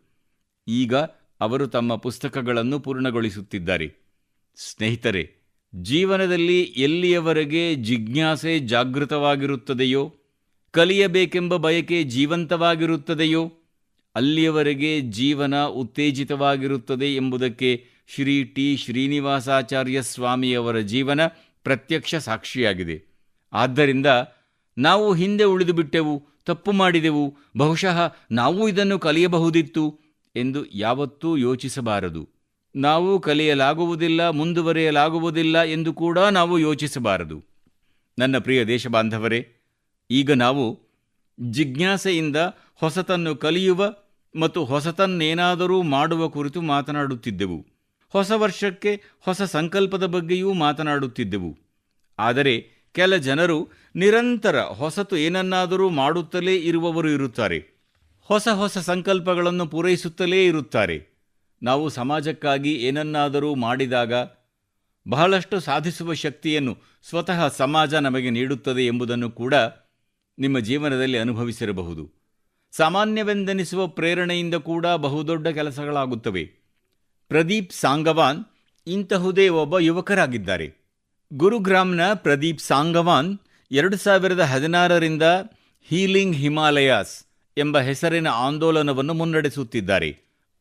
ಈಗ ಅವರು ತಮ್ಮ ಪುಸ್ತಕಗಳನ್ನು ಪೂರ್ಣಗೊಳಿಸುತ್ತಿದ್ದಾರೆ. ಸ್ನೇಹಿತರೆ, ಜೀವನದಲ್ಲಿ ಎಲ್ಲಿಯವರೆಗೆ ಜಿಜ್ಞಾಸೆ ಜಾಗೃತವಾಗಿರುತ್ತದೆಯೋ, ಕಲಿಯಬೇಕೆಂಬ ಬಯಕೆ ಜೀವಂತವಾಗಿರುತ್ತದೆಯೋ, ಅಲ್ಲಿಯವರೆಗೆ ಜೀವನ ಉತ್ತೇಜಿತವಾಗಿರುತ್ತದೆ ಎಂಬುದಕ್ಕೆ ಶ್ರೀ ಟಿ ಶ್ರೀನಿವಾಸಾಚಾರ್ಯ ಸ್ವಾಮಿಯವರ ಜೀವನ ಪ್ರತ್ಯಕ್ಷ ಸಾಕ್ಷಿಯಾಗಿದೆ. ಆದ್ದರಿಂದ ನಾವು ಹಿಂದೆ ಉಳಿದು ಬಿಟ್ಟೆವು, ತಪ್ಪು ಮಾಡಿದೆವು, ಬಹುಶಃ ನಾವು ಇದನ್ನು ಕಲಿಯಬಹುದಿತ್ತು ಎಂದು ಯಾವತ್ತೂ ಯೋಚಿಸಬಾರದು. ನಾವು ಕಲಿಯಲಾಗುವುದಿಲ್ಲ, ಮುಂದುವರಿಯಲಾಗುವುದಿಲ್ಲ ಎಂದು ಕೂಡ ನಾವು ಯೋಚಿಸಬಾರದು. ನನ್ನ ಪ್ರಿಯ ದೇಶಬಾಂಧವರೇ, ಈಗ ನಾವು ಜಿಜ್ಞಾಸೆಯಿಂದ ಹೊಸತನ್ನು ಕಲಿಯುವ ಮತ್ತು ಹೊಸತನ್ನೇನಾದರೂ ಮಾಡುವ ಕುರಿತು ಮಾತನಾಡುತ್ತಿದ್ದೆವು. ಹೊಸ ವರ್ಷಕ್ಕೆ ಹೊಸ ಸಂಕಲ್ಪದ ಬಗ್ಗೆಯೂ ಮಾತನಾಡುತ್ತಿದ್ದೆವು. ಆದರೆ ಕೆಲ ಜನರು ನಿರಂತರ ಹೊಸತು ಏನನ್ನಾದರೂ ಮಾಡುತ್ತಲೇ ಇರುವವರು ಇರುತ್ತಾರೆ. ಹೊಸ ಹೊಸ ಸಂಕಲ್ಪಗಳನ್ನು ಪೂರೈಸುತ್ತಲೇ ಇರುತ್ತಾರೆ. ನಾವು ಸಮಾಜಕ್ಕಾಗಿ ಏನನ್ನಾದರೂ ಮಾಡಿದಾಗ ಬಹಳಷ್ಟು ಸಾಧಿಸುವ ಶಕ್ತಿಯನ್ನು ಸ್ವತಃ ಸಮಾಜ ನಮಗೆ ನೀಡುತ್ತದೆ ಎಂಬುದನ್ನು ಕೂಡ ನಿಮ್ಮ ಜೀವನದಲ್ಲಿ ಅನುಭವಿಸಿರಬಹುದು. ಸಾಮಾನ್ಯವೆಂದೆನಿಸುವ ಪ್ರೇರಣೆಯಿಂದ ಕೂಡ ಬಹುದೊಡ್ಡ ಕೆಲಸಗಳಾಗುತ್ತವೆ. ಪ್ರದೀಪ್ ಸಾಂಗವಾನ್ ಇಂತಹುದೇ ಒಬ್ಬ ಯುವಕರಾಗಿದ್ದಾರೆ. ಗುರುಗ್ರಾಮ್ನ ಪ್ರದೀಪ್ ಸಾಂಗವಾನ್ 2016ರಿಂದ ಹೀಲಿಂಗ್ ಹಿಮಾಲಯಾಸ್ ಎಂಬ ಹೆಸರಿನ ಆಂದೋಲನವನ್ನು ಮುನ್ನಡೆಸುತ್ತಿದ್ದಾರೆ.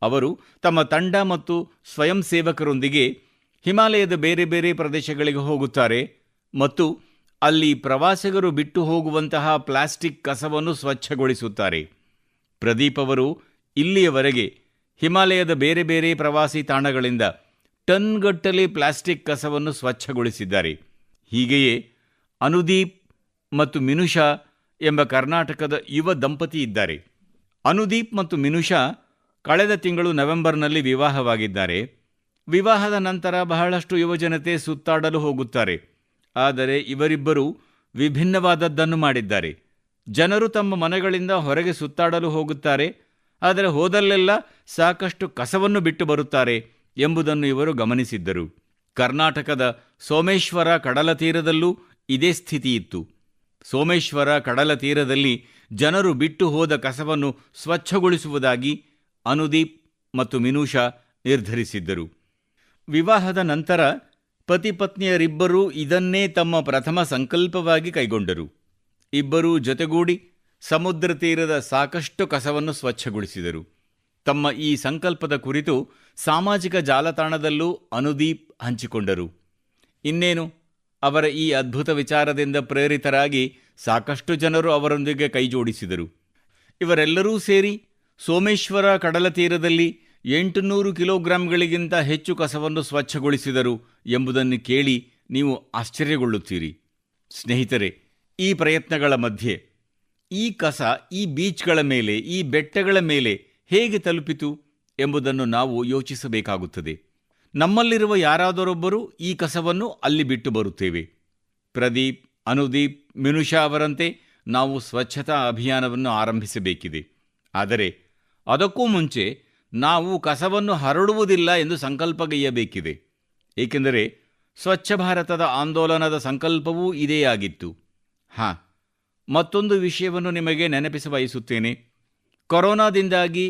ಅವರು ತಮ್ಮ ತಂಡ ಮತ್ತು ಸ್ವಯಂ ಸೇವಕರೊಂದಿಗೆ ಹಿಮಾಲಯದ ಬೇರೆ ಬೇರೆ ಪ್ರದೇಶಗಳಿಗೆ ಹೋಗುತ್ತಾರೆ ಮತ್ತು ಅಲ್ಲಿ ಪ್ರವಾಸಿಗರು ಬಿಟ್ಟು ಹೋಗುವಂತಹ ಪ್ಲಾಸ್ಟಿಕ್ ಕಸವನ್ನು ಸ್ವಚ್ಛಗೊಳಿಸುತ್ತಾರೆ. ಪ್ರದೀಪ್ ಅವರು ಇಲ್ಲಿಯವರೆಗೆ ಹಿಮಾಲಯದ ಬೇರೆ ಬೇರೆ ಪ್ರವಾಸಿ ತಾಣಗಳಿಂದ ಟನ್ಗಟ್ಟಲೆ ಪ್ಲಾಸ್ಟಿಕ್ ಕಸವನ್ನು ಸ್ವಚ್ಛಗೊಳಿಸಿದ್ದಾರೆ. ಹೀಗೆಯೇ ಅನುದೀಪ್ ಮತ್ತು ಮಿನುಷಾ ಎಂಬ ಕರ್ನಾಟಕದ ಯುವ ದಂಪತಿ ಇದ್ದಾರೆ. ಅನುದೀಪ್ ಮತ್ತು ಮಿನುಷಾ ಕಳೆದ ತಿಂಗಳು ನವೆಂಬರ್ನಲ್ಲಿ ವಿವಾಹವಾಗಿದ್ದಾರೆ. ವಿವಾಹದ ನಂತರ ಬಹಳಷ್ಟು ಯುವಜನತೆ ಸುತ್ತಾಡಲು ಹೋಗುತ್ತಾರೆ. ಆದರೆ ಇವರಿಬ್ಬರೂ ವಿಭಿನ್ನವಾದದ್ದನ್ನು ಮಾಡಿದ್ದಾರೆ. ಜನರು ತಮ್ಮ ಮನೆಗಳಿಂದ ಹೊರಗೆ ಸುತ್ತಾಡಲು ಹೋಗುತ್ತಾರೆ, ಆದರೆ ಹೋದಲ್ಲೆಲ್ಲ ಸಾಕಷ್ಟು ಕಸವನ್ನು ಬಿಟ್ಟು ಬರುತ್ತಾರೆ ಎಂಬುದನ್ನು ಇವರು ಗಮನಿಸಿದ್ದರು. ಕರ್ನಾಟಕದ ಸೋಮೇಶ್ವರ ಕಡಲ ತೀರದಲ್ಲೂ ಇದೇ ಸ್ಥಿತಿಯಿತ್ತು. ಸೋಮೇಶ್ವರ ಕಡಲ ತೀರದಲ್ಲಿ ಜನರು ಬಿಟ್ಟು ಹೋದ ಕಸವನ್ನು ಸ್ವಚ್ಛಗೊಳಿಸುವುದಾಗಿ ಅನುದೀಪ್ ಮತ್ತು ಮಿನುಷಾ ನಿರ್ಧರಿಸಿದ್ದರು. ವಿವಾಹದ ನಂತರ ಪತಿ ಪತ್ನಿಯರಿಬ್ಬರೂ ಇದನ್ನೇ ತಮ್ಮ ಪ್ರಥಮ ಸಂಕಲ್ಪವಾಗಿ ಕೈಗೊಂಡರು. ಇಬ್ಬರೂ ಜೊತೆಗೂಡಿ ಸಮುದ್ರ ತೀರದ ಸಾಕಷ್ಟು ಕಸವನ್ನು ಸ್ವಚ್ಛಗೊಳಿಸಿದರು. ತಮ್ಮ ಈ ಸಂಕಲ್ಪದ ಕುರಿತು ಸಾಮಾಜಿಕ ಜಾಲತಾಣದಲ್ಲೂ ಅನುದೀಪ್ ಹಂಚಿಕೊಂಡರು. ಇನ್ನೇನು, ಅವರ ಈ ಅದ್ಭುತ ವಿಚಾರದಿಂದ ಪ್ರೇರಿತರಾಗಿ ಸಾಕಷ್ಟು ಜನರು ಅವರೊಂದಿಗೆ ಕೈಜೋಡಿಸಿದರು. ಇವರೆಲ್ಲರೂ ಸೇರಿ ಸೋಮೇಶ್ವರ ಕಡಲ ತೀರದಲ್ಲಿ 800 ಕಿಲೋಗ್ರಾಂಗಳಿಗಿಂತ ಹೆಚ್ಚು ಕಸವನ್ನು ಸ್ವಚ್ಛಗೊಳಿಸಿದರು ಎಂಬುದನ್ನು ಕೇಳಿ ನೀವು ಆಶ್ಚರ್ಯಗೊಳ್ಳುತ್ತೀರಿ. ಸ್ನೇಹಿತರೆ, ಈ ಪ್ರಯತ್ನಗಳ ಮಧ್ಯೆ ಈ ಕಸ ಈ ಬೀಚ್ಗಳ ಮೇಲೆ, ಈ ಬೆಟ್ಟಗಳ ಮೇಲೆ ಹೇಗೆ ತಲುಪಿತು ಎಂಬುದನ್ನು ನಾವು ಯೋಚಿಸಬೇಕಾಗುತ್ತದೆ. ನಮ್ಮಲ್ಲಿರುವ ಯಾರಾದರೊಬ್ಬರು ಈ ಕಸವನ್ನು ಅಲ್ಲಿ ಬಿಟ್ಟು ಬರುತ್ತೇವೆ. ಪ್ರದೀಪ್, ಅನುದೀಪ್, ಮಿನುಷಾ ಅವರಂತೆ ನಾವು ಸ್ವಚ್ಛತಾ ಅಭಿಯಾನವನ್ನು ಆರಂಭಿಸಬೇಕಿದೆ. ಆದರೆ ಅದಕ್ಕೂ ಮುಂಚೆ ನಾವು ಕಸವನ್ನು ಹರಡುವುದಿಲ್ಲ ಎಂದು ಸಂಕಲ್ಪಗೈಯಬೇಕಿದೆ. ಏಕೆಂದರೆ ಸ್ವಚ್ಛ ಭಾರತದ ಆಂದೋಲನದ ಸಂಕಲ್ಪವೂ ಇದೇ ಆಗಿತ್ತು. ಮತ್ತೊಂದು ವಿಷಯವನ್ನು ನಿಮಗೆ ನೆನಪಿಸ ಬಯಸುತ್ತೇನೆ. ಕೊರೋನಾದಿಂದಾಗಿ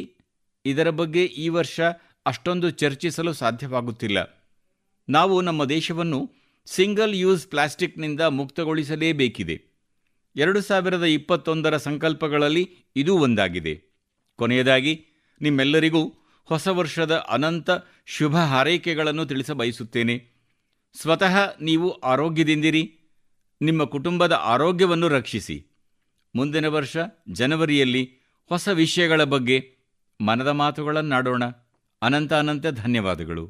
ಇದರ ಬಗ್ಗೆ ಈ ವರ್ಷ ಅಷ್ಟೊಂದು ಚರ್ಚಿಸಲು ಸಾಧ್ಯವಾಗುತ್ತಿಲ್ಲ. ನಾವು ನಮ್ಮ ದೇಶವನ್ನು ಸಿಂಗಲ್ ಯೂಸ್ ಪ್ಲಾಸ್ಟಿಕ್ನಿಂದ ಮುಕ್ತಗೊಳಿಸಲೇಬೇಕಿದೆ. 2021ರ ಸಂಕಲ್ಪಗಳಲ್ಲಿ ಇದೂ ಒಂದಾಗಿದೆ. ಕೊನೆಯದಾಗಿ ನಿಮ್ಮೆಲ್ಲರಿಗೂ ಹೊಸ ವರ್ಷದ ಅನಂತ ಶುಭ ಹಾರೈಕೆಗಳನ್ನು ತಿಳಿಸಬಯಸುತ್ತೇನೆ. ಸ್ವತಃ ನೀವು ಆರೋಗ್ಯದಿಂದಿರಿ, ನಿಮ್ಮ ಕುಟುಂಬದ ಆರೋಗ್ಯವನ್ನು ರಕ್ಷಿಸಿ. ಮುಂದಿನ ವರ್ಷ ಜನವರಿಯಲ್ಲಿ ಹೊಸ ವಿಷಯಗಳ ಬಗ್ಗೆ ಮನದ ಮಾತುಗಳನ್ನಾಡೋಣ. ಅನಂತ ಧನ್ಯವಾದಗಳು.